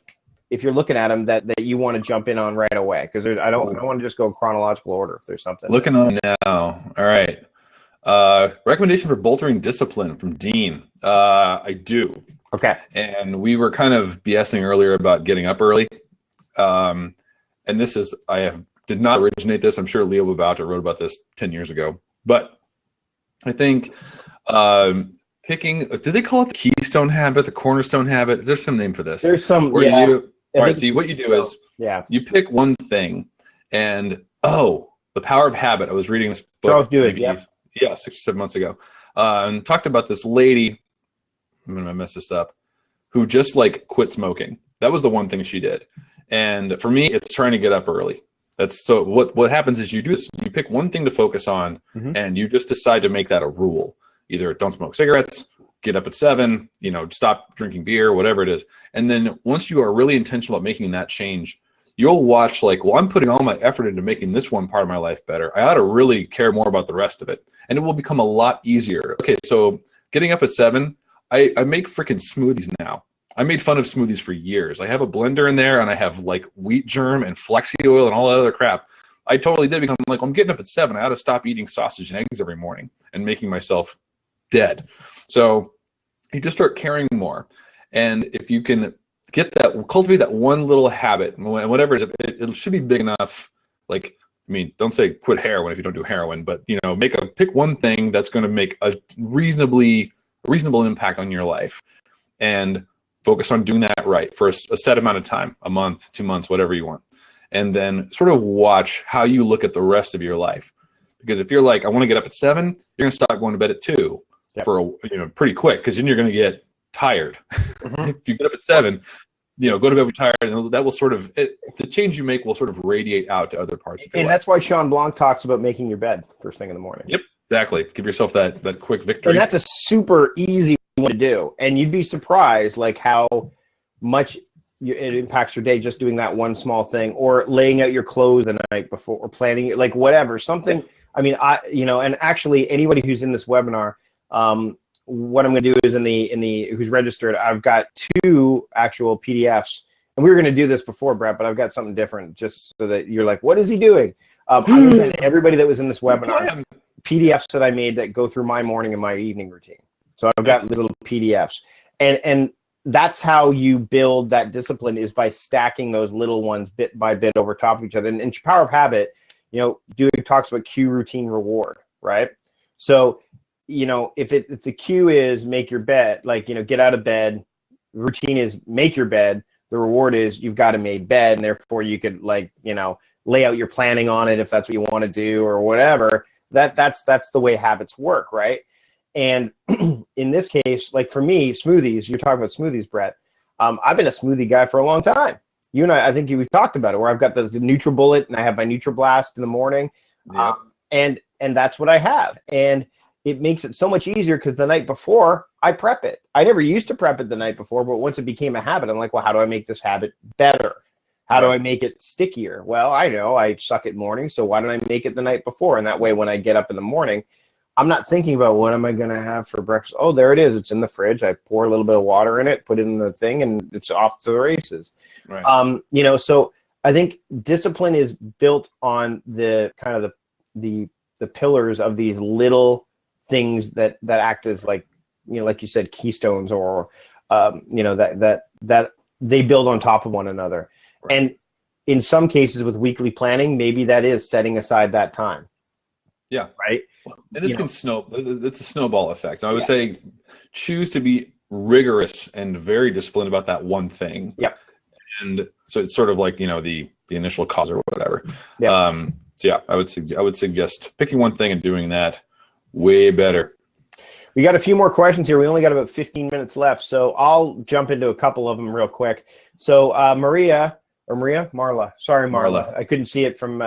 if you're looking at them, that you want to jump in on right away? Because I don't want to just go in chronological order if there's something. Looking on now. All right. Recommendation for bolstering discipline from Dean. I do. Okay. And we were kind of BSing earlier about getting up early. And this is, did not originate this. I'm sure Leo Babauta wrote about this 10 years ago. But I think picking, do they call it the keystone habit, the cornerstone habit? Is there some name for this? There's some, all right, see, what you do is you pick one thing, and the power of habit. I was reading this book. Maybe, 6 or 7 months ago, and talked about this lady, I'm going to mess this up, who just like quit smoking. That was the one thing she did. And for me, it's trying to get up early. That's so what happens is you pick one thing to focus on, and you just decide to make that a rule. Either don't smoke cigarettes, get up at 7, stop drinking beer, whatever it is. And then once you are really intentional about making that change, you'll watch like, well, I'm putting all my effort into making this one part of my life better. I ought to really care more about the rest of it. And it will become a lot easier. Okay, so getting up at 7, I make freaking smoothies now. I made fun of smoothies for years. I have a blender in there, and I have like wheat germ and flexi oil and all that other crap. I totally did become like, I'm getting up at 7. I ought to stop eating sausage and eggs every morning and making myself dead. So you just start caring more. And if you can cultivate that one little habit, whatever it is, it should be big enough. Like, don't say quit heroin if you don't do heroin, but pick one thing that's going to make a reasonable impact on your life, and focus on doing that right for a set amount of time, a month, 2 months, whatever you want. And then sort of watch how you look at the rest of your life. Because if you're like, I want to get up at 7, you're going to stop going to bed at 2 for pretty quick, because then you're going to get tired. If you get up at 7, go to bed with tired, and that will sort of, the change you make will sort of radiate out to other parts of your life. And that's why Sean Blanc talks about making your bed first thing in the morning. Yep, exactly. Give yourself that quick victory. And that's a super easy one to do. And you'd be surprised like how much it impacts your day just doing that one small thing, or laying out your clothes the night before, or planning it, like whatever, something. And actually anybody who's in this webinar, what I'm going to do is in the who's registered, I've got 2 actual PDFs, and we were going to do this before, Brett, but I've got something different just so that you're like, what is he doing? I'm going to send everybody that was in this webinar PDFs that I made that go through my morning and my evening routine. So I've got little PDFs, and that's how you build that discipline, is by stacking those little ones bit by bit over top of each other. And Power of Habit, Dewey talks about cue, routine, reward, right? So if the cue is make your bed, like, get out of bed, routine is make your bed, the reward is you've got a made bed, and therefore you could lay out your planning on it if that's what you want to do or whatever. That's the way habits work, right? And in this case, like for me, smoothies, you're talking about smoothies, Brett. I've been a smoothie guy for a long time. You and I think we've talked about it, where I've got the NutriBullet and I have my NutriBlast in the morning. Yep. And that's what I have. And it makes it so much easier because the night before I prep it. I never used to prep it the night before, but once it became a habit, I'm like, well, how do I make this habit better? How do I make it stickier? Well, I know I suck at morning, so why don't I make it the night before? And that way, when I get up in the morning, I'm not thinking about what am I going to have for breakfast. Oh, there it is. It's in the fridge. I pour a little bit of water in it, put it in the thing, and it's off to the races. Right. So I think discipline is built on the kind of the pillars of these little things that act as like you said, keystones, or that they build on top of one another. Right. And in some cases with weekly planning, maybe that is setting aside that time. Yeah. Right. And this can it's a snowball effect. I would say choose to be rigorous and very disciplined about that one thing. Yeah. And so it's sort of like, the initial cause or whatever. Yeah. I would suggest picking one thing and doing that way better. We got a few more questions here. We only got about 15 minutes left, so I'll jump into a couple of them real quick. So Marla. Sorry, Marla. I couldn't see it from.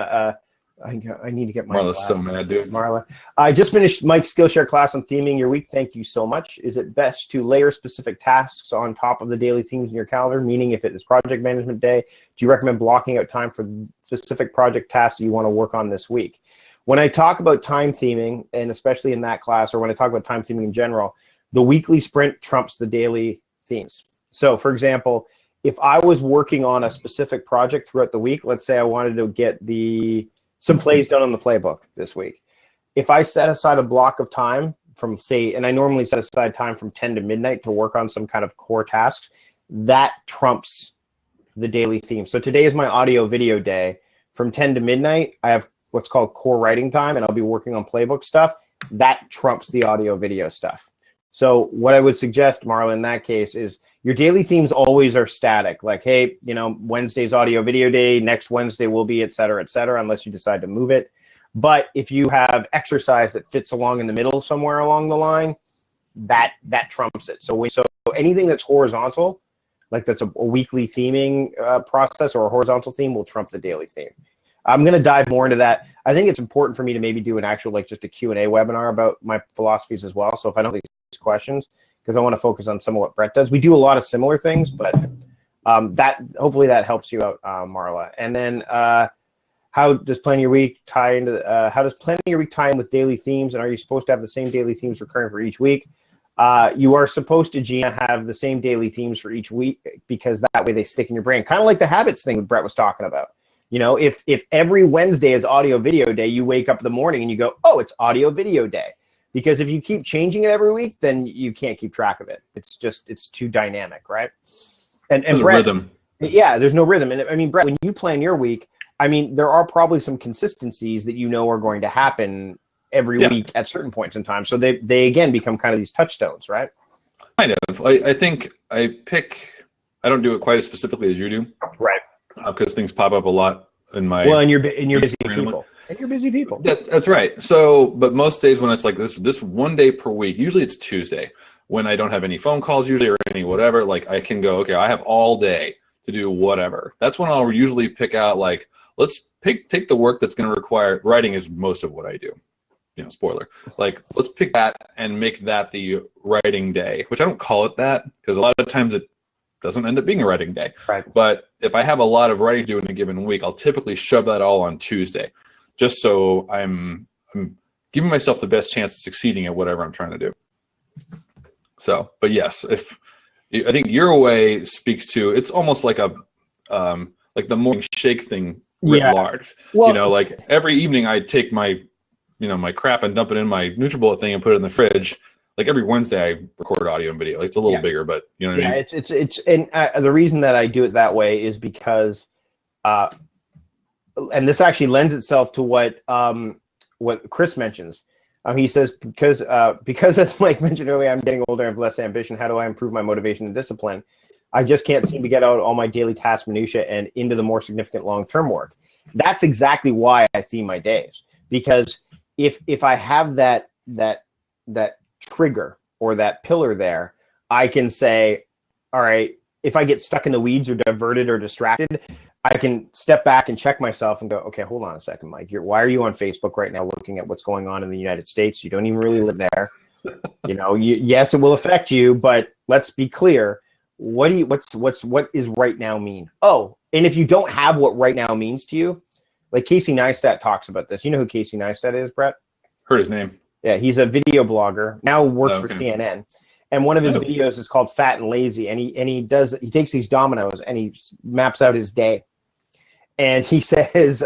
I need to get my Marla's so mad, dude. Marla. I just finished Mike's Skillshare class on theming your week. Thank you so much. Is it best to layer specific tasks on top of the daily themes in your calendar? Meaning, if it is project management day, do you recommend blocking out time for specific project tasks that you want to work on this week? When I talk about time theming, and especially in that class, or when I talk about time theming in general, the weekly sprint trumps the daily themes. So, for example, if I was working on a specific project throughout the week, let's say I wanted to get some plays done on the playbook this week. If I set aside a block of time from, say, and I normally set aside time from 10 to midnight to work on some kind of core tasks, that trumps the daily theme. So today is my audio video day. From 10 to midnight, I have what's called core writing time, and I'll be working on playbook stuff. That trumps the audio video stuff. So what I would suggest, Marla, in that case is your daily themes always are static. Like, hey, Wednesday's audio video day, next Wednesday will be, et cetera, unless you decide to move it. But if you have exercise that fits along in the middle somewhere along the line, that trumps it. So anything that's horizontal, like that's a weekly theming process or a horizontal theme, will trump the daily theme. I'm going to dive more into that. I think it's important for me to maybe do an actual, just a Q&A webinar about my philosophies as well. So if I don't have these questions, because I want to focus on some of what Brett does. We do a lot of similar things, but hopefully that helps you out, Marla. And then how does planning your week tie into with daily themes? And are you supposed to have the same daily themes recurring for each week? You are supposed to, Gina, have the same daily themes for each week, because that way they stick in your brain. Kind of like the habits thing that Brett was talking about. If every Wednesday is audio video day, you wake up in the morning and you go, oh, it's audio video day. Because if you keep changing it every week, then you can't keep track of it. It's too dynamic, right? And there's Brett, rhythm. Yeah, there's no rhythm. And I mean, Brett, when you plan your week, I mean, there are probably some consistencies that are going to happen every week at certain points in time. So they again become kind of these touchstones, right? Kind of. I think I don't do it quite as specifically as you do. Right. Because things pop up a lot in my... Well, and you're busy people. And you're busy people. That's right. So, but most days when it's like this one day per week, usually it's Tuesday, when I don't have any phone calls usually or any whatever, like I can go, okay, I have all day to do whatever. That's when I'll usually pick out, like, let's take the work that's going to require... Writing is most of what I do. Spoiler. Like, let's pick that and make that the writing day, which I don't call it that because a lot of times it doesn't end up being a writing day. Right. But if I have a lot of writing to do in a given week, I'll typically shove that all on Tuesday, just so I'm giving myself the best chance of succeeding at whatever I'm trying to do. So, but yes, I think your way speaks to, it's almost like like the morning shake thing writ large. Well, like every evening I take my my crap and dump it in my NutriBullet thing and put it in the fridge. Like every Wednesday I record audio and video. Like it's a little bigger, but you know what I mean? It's and the reason that I do it that way is because, and this actually lends itself to what Chris mentions. He says, because as Mike mentioned earlier, I'm getting older and have less ambition. How do I improve my motivation and discipline? I just can't seem to get out all my daily task minutia and into the more significant long-term work. That's exactly why I theme my days. Because if I have that trigger or that pillar there, I can say, all right, if I get stuck in the weeds or diverted or distracted, I can step back and check myself and go, okay, hold on a second, Mike. Why are you on Facebook right now looking at what's going on in the United States? You don't even really live there. Yes, it will affect you, but let's be clear. What is right now mean? Oh, and if you don't have what right now means to you, like Casey Neistat talks about this. You know who Casey Neistat is, Brett? Heard his name. Yeah, he's a video blogger, now works for CNN. And one of his videos is called Fat and Lazy. And he takes these dominoes and he maps out his day. And he says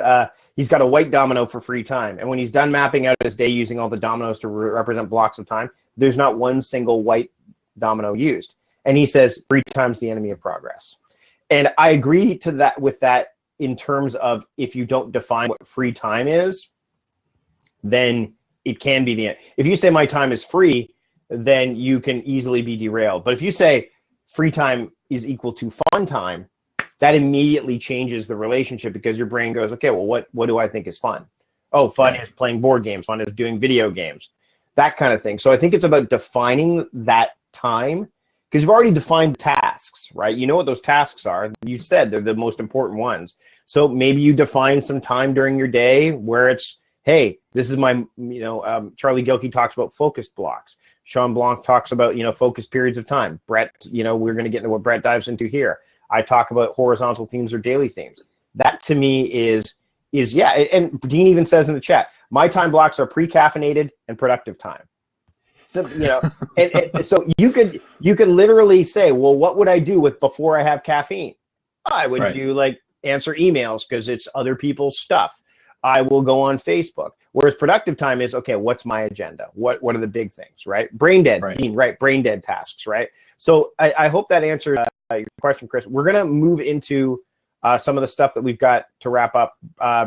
he's got a white domino for free time. And when he's done mapping out his day using all the dominoes to represent blocks of time, there's not one single white domino used. And he says free time's the enemy of progress. And I agree to that with that in terms of if you don't define what free time is, then it can be the end. If you say my time is free, then you can easily be derailed. But if you say free time is equal to fun time, that immediately changes the relationship because your brain goes, okay, well, what do I think is fun? Oh, fun is playing board games. Fun is doing video games. that kind of thing. So I think it's about defining that time, because you've already defined tasks, right? You know what those tasks are. You said they're the most important ones. So maybe you define some time during your day where it's, hey, this is my, Charlie Gilkey talks about focused blocks. Sean Blanc talks about, focused periods of time. Brett, we're going to get into what Brett dives into here. I talk about horizontal themes or daily themes. That to me is yeah. And Dean even says in the chat, my time blocks are pre-caffeinated and productive time. So, and so you could literally say, well, what would I do before I have caffeine? I would do like answer emails because it's other people's stuff. I will go on Facebook. Whereas productive time is, okay, what's my agenda? What are the big things, right? Brain dead, Dean, right? Brain dead tasks, right? So I hope that answers your question, Chris. We're going to move into some of the stuff that we've got to wrap up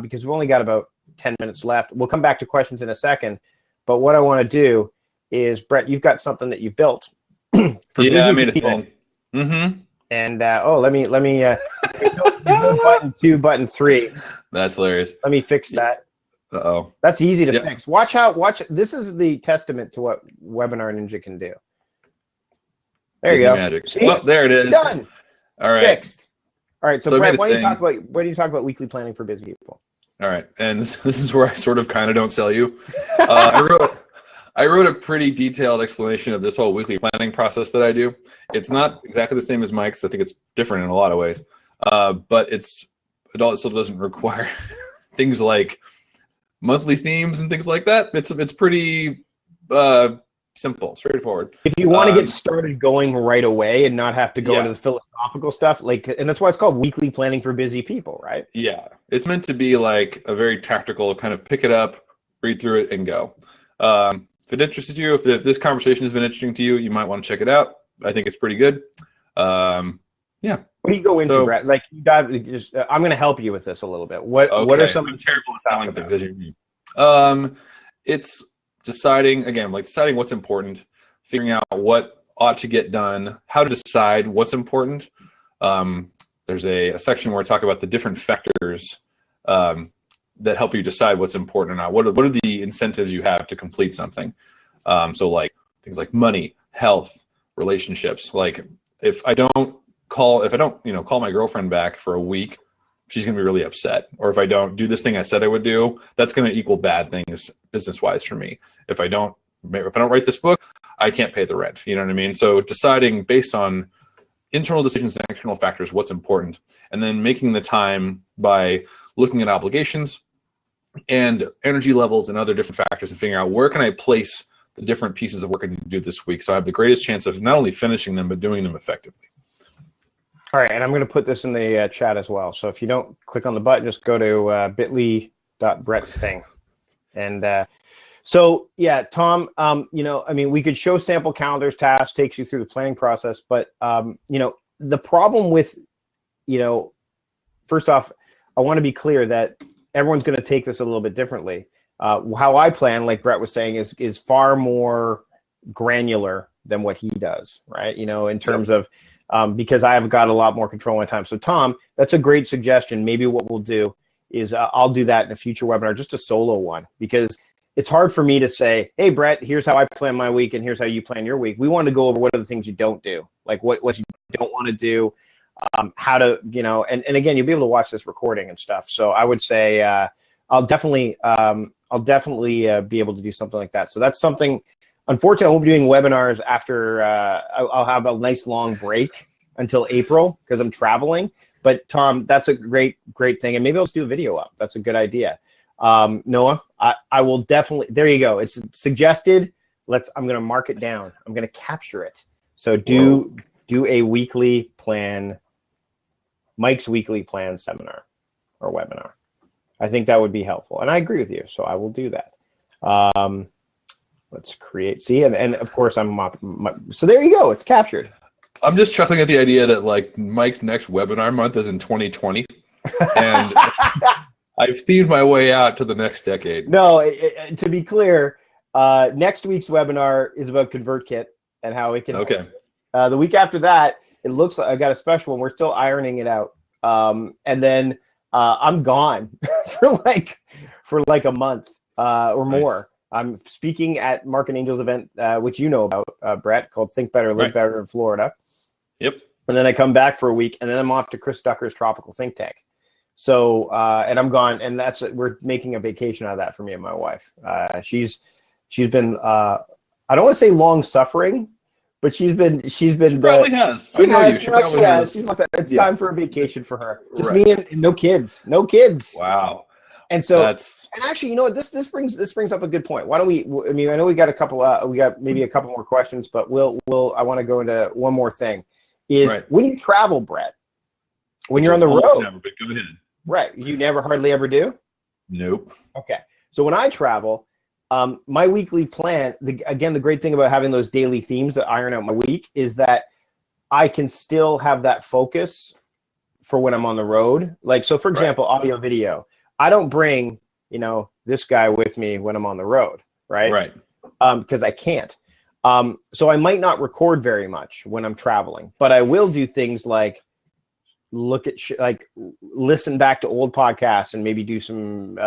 because we've only got about 10 minutes left. We'll come back to questions in a second. But what I want to do is, Brett, you've got something that you've built for I made people. A thing. Mm-hmm. And let me button 2, button 3. That's hilarious. Let me fix that. Uh-oh. That's easy to fix. Watch this is the testament to what Webinar Ninja can do. There you go. Magic. Oh, there it is. Done. All right. Fixed. All right. So Brett, why don't you talk about weekly planning for busy people? All right. And this is where I sort of kind of don't sell you. I wrote a pretty detailed explanation of this whole weekly planning process that I do. It's not exactly the same as Mike's. I think it's different in a lot of ways. But it also doesn't require things like monthly themes and things like that. It's pretty simple, straightforward. If you want to get started going right away and not have to go into the philosophical stuff, and that's why it's called weekly planning for busy people, right? Yeah. It's meant to be like a very tactical kind of pick it up, read through it, and go. If it interested you, if this conversation has been interesting to you, you might want to check it out. I think it's pretty good. What do you go into, Brett? Like, you dive. I'm going to help you with this a little bit. What are some terrible selling things as you mean? It's deciding what's important, figuring out what ought to get done, how to decide what's important. There's a section where I talk about the different factors that help you decide what's important or not. What are the incentives you have to complete something? So like things like money, health, relationships. Like if I don't call my girlfriend back for a week, she's gonna be really upset. Or if I don't do this thing I said I would do, that's gonna equal bad things business-wise for me. If I don't write this book, I can't pay the rent. You know what I mean? So deciding based on internal decisions and external factors what's important, and then making the time by looking at obligations and energy levels and other different factors and figuring out where can I place the different pieces of work I need to do this week so I have the greatest chance of not only finishing them, but doing them effectively. All right, and I'm going to put this in the chat as well. So if you don't click on the button, just go to bit.ly.brett's thing. And so, yeah, Tom, we could show sample calendars, tasks, takes you through the planning process. But, the problem with, first off, I want to be clear that everyone's going to take this a little bit differently. How I plan, like Brett was saying, is far more granular than what he does, right? In terms of, because I have got a lot more control of my time. So Tom, that's a great suggestion. Maybe what we'll do is I'll do that in a future webinar, just a solo one, because it's hard for me to say, hey, Brett, here's how I plan my week and here's how you plan your week. We want to go over what are the things you don't do, like what you don't want to do, how to, and again, you'll be able to watch this recording and stuff. So I would say I'll definitely be able to do something like that. So that's something. Unfortunately, I won't be doing webinars after I'll have a nice long break until April because I'm traveling. But Tom, that's a great thing. And maybe I'll just do a video up. That's a good idea. Noah, I will definitely, there you go. It's suggested. I'm going to mark it down. I'm going to capture it. So do a weekly plan, Mike's weekly plan seminar or webinar. I think that would be helpful. And I agree with you. So I will do that. Let's create, see, and of course so there you go, it's captured. I'm just chuckling at the idea that like Mike's next webinar month is in 2020, and I've themed my way out to the next decade. No, to be clear, next week's webinar is about ConvertKit and how it can. Okay. The week after that, it looks like I got a special one. We're still ironing it out, and then I'm gone for like a month or more. I'm speaking at Mark and Angel's event, which you know about, Brett, called Think Better, Live Better in Florida. Yep. And then I come back for a week, and then I'm off to Chris Ducker's Tropical Think Tank. So, and I'm gone, and we're making a vacation out of that for me and my wife. She's been, I don't want to say long suffering, but she's been. She probably has. She probably has. It's time for a vacation for her. Just me and no kids. No kids. Wow. And so, and actually, you know what? This brings up a good point. Why don't we? I mean, I know we got maybe a couple more questions, but I want to go into one more thing. When you travel, Brett, when you're on the road, never, but go ahead. Right, you never hardly ever do. Nope. Okay, so when I travel, my weekly plan. Again, the great thing about having those daily themes that iron out my week is that I can still have that focus for when I'm on the road. Like, so for example, audio, video. I don't bring, this guy with me when I'm on the road, right? Right. Because I can't. So I might not record very much when I'm traveling, but I will do things like look at listen back to old podcasts and maybe do some,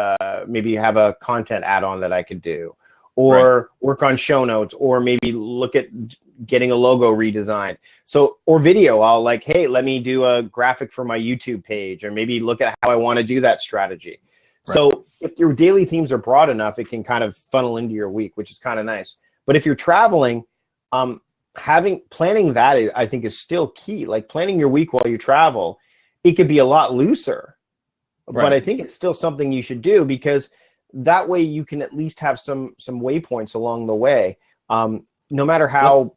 maybe have a content add-on that I could do, or work on show notes, or maybe look at getting a logo redesigned. So, or video, I'll hey, let me do a graphic for my YouTube page, or maybe look at how I want to do that strategy. Right. So if your daily themes are broad enough, it can kind of funnel into your week, which is kind of nice. But if you're traveling, planning that, I think, is still key. Like planning your week while you travel, it could be a lot looser, but I think it's still something you should do, because that way you can at least have some waypoints along the way, no matter how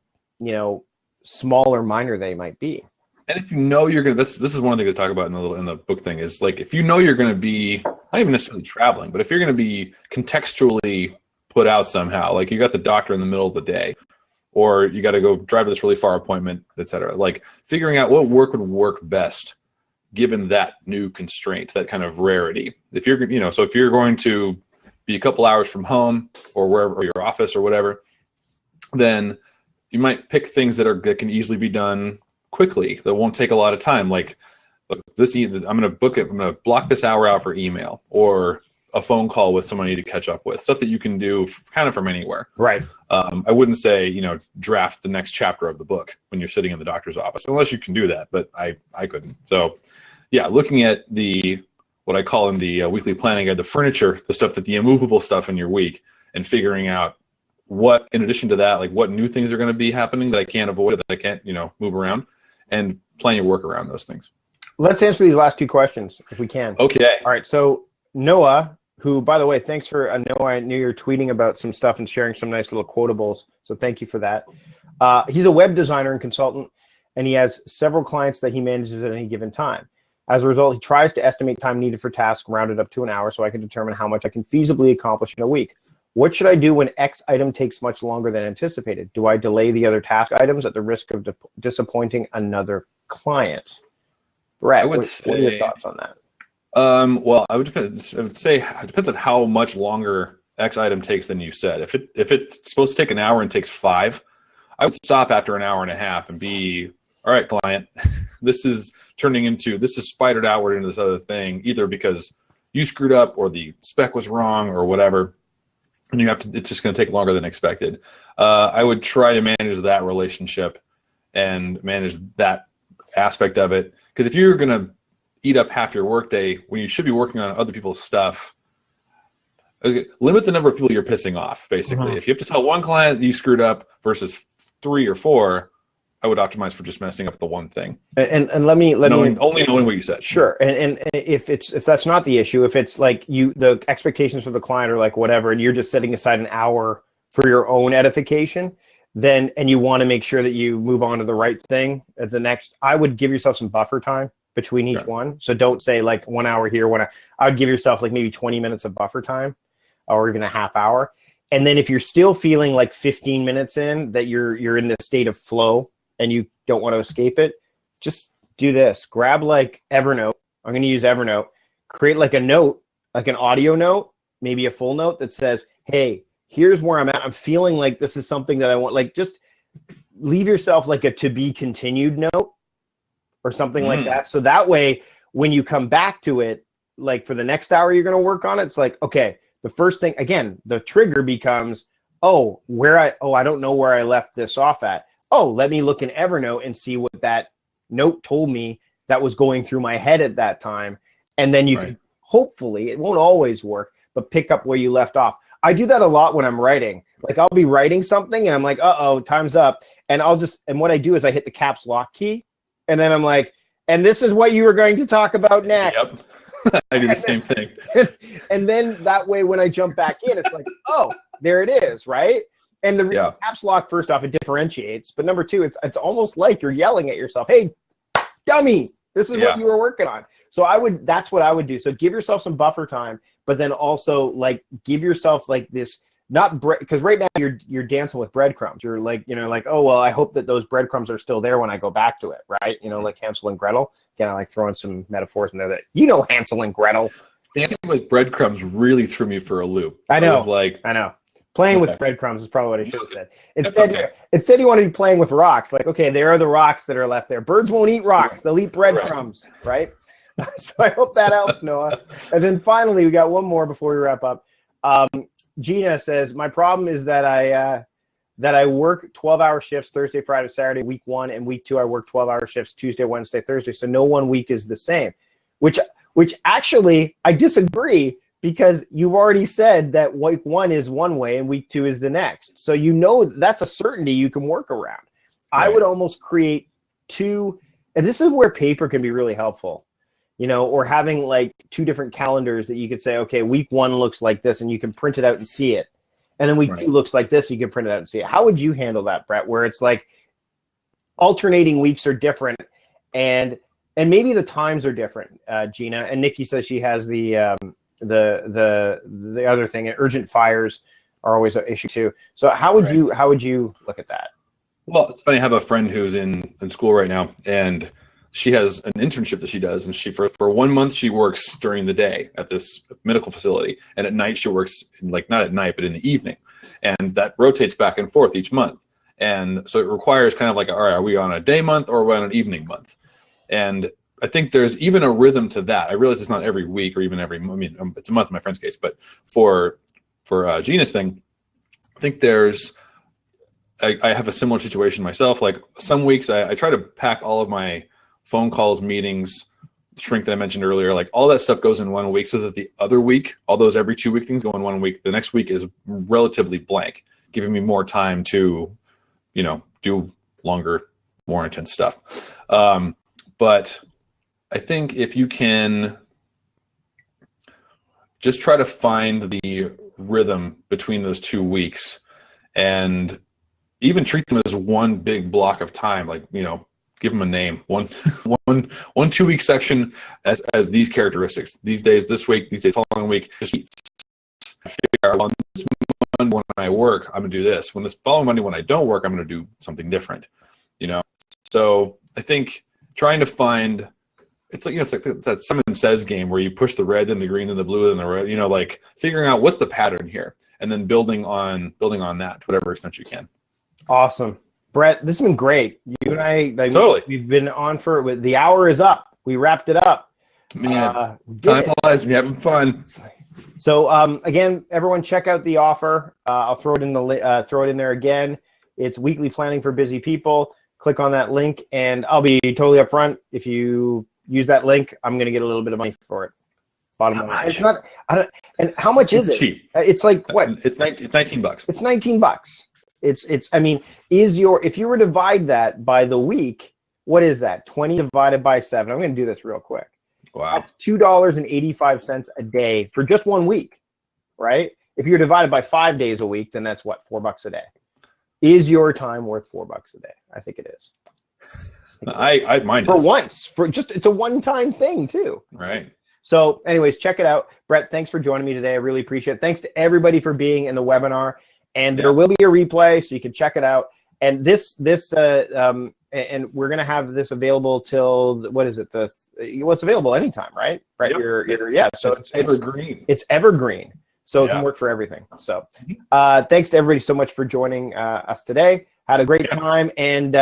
small or minor they might be. And if you're gonna, this is one thing to talk about in the book thing, is if you're gonna be not even necessarily traveling, but if you're gonna be contextually put out somehow, you got the doctor in the middle of the day, or you got to go drive to this really far appointment, etc. Figuring out what work would work best given that new constraint, that kind of rarity. If you're if you're going to be a couple hours from home or wherever, or your office or whatever, then you might pick things that can easily be done quickly, that won't take a lot of time. I'm going to block this hour out for email, or a phone call with someone I need to catch up with, stuff that you can do kind of from anywhere. Right. I wouldn't say, draft the next chapter of the book when you're sitting in the doctor's office, unless you can do that, but I couldn't. So yeah, looking at what I call in the weekly planning guide, the furniture, the immovable stuff in your week, and figuring out what, in addition to that, what new things are going to be happening that I can't avoid, that I can't, move around, and plan your work around those things. Let's answer these last two questions if we can. Okay. All right. So Noah, who, by the way, thanks for Noah. I knew you were tweeting about some stuff and sharing some nice little quotables. So thank you for that. He's a web designer and consultant, and he has several clients that he manages at any given time. As a result, he tries to estimate time needed for tasks rounded up to an hour so I can determine how much I can feasibly accomplish in a week. What should I do when X item takes much longer than anticipated? Do I delay the other task items at the risk of disappointing another client? Brett, what are your thoughts on that? Well, I would say it depends on how much longer X item takes than you said. If it's supposed to take an hour and takes 5, I would stop after an hour and a half and be, all right, client, this is spidered outward into this other thing, either because you screwed up or the spec was wrong or whatever, and it's just going to take longer than expected. I would try to manage that relationship and manage that aspect of it, because if you're going to eat up half your workday when you should be working on other people's stuff, limit the number of people you're pissing off, basically. If you have to tell one client that you screwed up versus 3 or 4, I would optimize for just messing up the one thing. And let me only knowing what you said. Sure. And if that's not the issue, if it's the expectations for the client are whatever, and you're just setting aside an hour for your own edification, then, and you want to make sure that you move on to the right thing at the next, I would give yourself some buffer time between each one. So don't say 1 hour here, I would give yourself maybe 20 minutes of buffer time, or even a half hour. And then if you're still feeling 15 minutes in that you're in the state of flow and you don't want to escape it, just do this. Grab Evernote. I'm going to use Evernote. Create a note, an audio note, maybe a full note that says, hey, here's where I'm at. I'm feeling this is something that I want. Just leave yourself a to be continued note or something like that. So that way, when you come back to it, for the next hour you're going to work on it, it's okay, the first thing, again, the trigger becomes, I don't know where I left this off at. Oh, let me look in Evernote and see what that note told me that was going through my head at that time. And then you can, hopefully, it won't always work, but pick up where you left off. I do that a lot when I'm writing. Like I'll be writing something and I'm like, time's up. And what I do is I hit the caps lock key and then I'm like, and this is what you were going to talk about next. Yep. I do the same thing. And then that way, when I jump back in, it's like, oh, there it is, right? And the caps lock, first off, it differentiates. But number two, it's almost like you're yelling at yourself, hey, dummy, this is what you were working on. So that's what I would do. So give yourself some buffer time, but then also like give yourself like this, because right now you're dancing with breadcrumbs. You're like, oh, well, I hope that those breadcrumbs are still there when I go back to it, right? Like Hansel and Gretel. Again, I like throwing some metaphors in there that, Hansel and Gretel. Dancing with breadcrumbs really threw me for a loop. I know. I know. Playing with breadcrumbs is probably what I should have said. Instead, you want to be playing with rocks. Like, okay, there are the rocks that are left there. Birds won't eat rocks. They'll eat breadcrumbs, right? So I hope that helps, Noah. And then finally, we got one more before we wrap up. Gina says, my problem is that I work 12-hour shifts Thursday, Friday, Saturday, week 1, and week 2 I work 12-hour shifts Tuesday, Wednesday, Thursday. So no one week is the same, which actually I disagree, because you've already said that week 1 is one way and week 2 is the next. So that's a certainty you can work around. Right. I would almost create 2, and this is where paper can be really helpful. Or having like 2 different calendars that you could say, okay, week 1 looks like this, and you can print it out and see it. And then week 2 looks like this, you can print it out and see it. How would you handle that, Brett, where it's like alternating weeks are different and maybe the times are different, Gina? And Nikki says she has the other thing, urgent fires are always an issue too. So how would you look at that? Well, it's funny. I have a friend who's in school right now, and she has an internship that she does, and she for 1 month she works during the day at this medical facility, and at night she works not at night but in the evening, and that rotates back and forth each month. And so it requires kind of like, all right, are we on a day month or are we on an evening month? And I think there's even a rhythm to that. I realize it's not every week or even it's a month in my friend's case, but for Gina's thing, I think I have a similar situation myself. Like some weeks I try to pack all of my phone calls, meetings, shrink that I mentioned earlier, like all that stuff goes in 1 week, so that the other week, all those every 2 week things go in 1 week. The next week is relatively blank, giving me more time to, do longer, more intense stuff. But I think if you can just try to find the rhythm between those 2 weeks and even treat them as one big block of time, like, give them a name, one 2 week section as these characteristics, these days, this week, these days, following week, just figure out on this Monday when I work, I'm gonna do this. When this following Monday when I don't work, I'm gonna do something different, So I think trying to find, it's like that Simon Says game where you push the red, then the green, then the blue, then the red, like figuring out what's the pattern here, and then building on that to whatever extent you can. Awesome. Brett, this has been great. You and I totally. We've been on the hour is up. We wrapped it up. Man, time flies. We're having fun. So again, everyone, check out the offer. I'll throw it in there again. It's weekly planning for busy people. Click on that link, and I'll be totally upfront. If you use that link, I'm going to get a little bit of money for it. Bottom line. It's not. And how much is it? It's cheap. It's like what? It's $19. It's $19. If you were to divide that by the week, what is that? 20 divided by 7. I'm going to do this real quick. Wow. That's $2.85 a day for just 1 week, right? If you're divided by 5 days a week, then that's what, $4 a day. Is your time worth $4 a day? I think it is. I mind for once, it's a one-time thing too. Right. So anyways, check it out. Brett, thanks for joining me today. I really appreciate it. Thanks to everybody for being in the webinar. And there will be a replay, so you can check it out. And and we're gonna have this available till it's available anytime, right? Right. Yep. So it's evergreen. It's evergreen, so it can work for everything. So, thanks to everybody so much for joining us today. Had a great time, and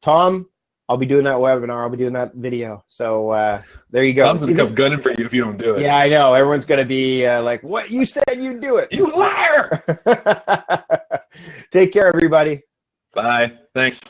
Tom, I'll be doing that webinar. I'll be doing that video. So there you go. Tom's gonna come gunning for you if you don't do it. Yeah, I know. Everyone's gonna be like, "What you said? You do it, you liar!" Take care, everybody. Bye. Thanks.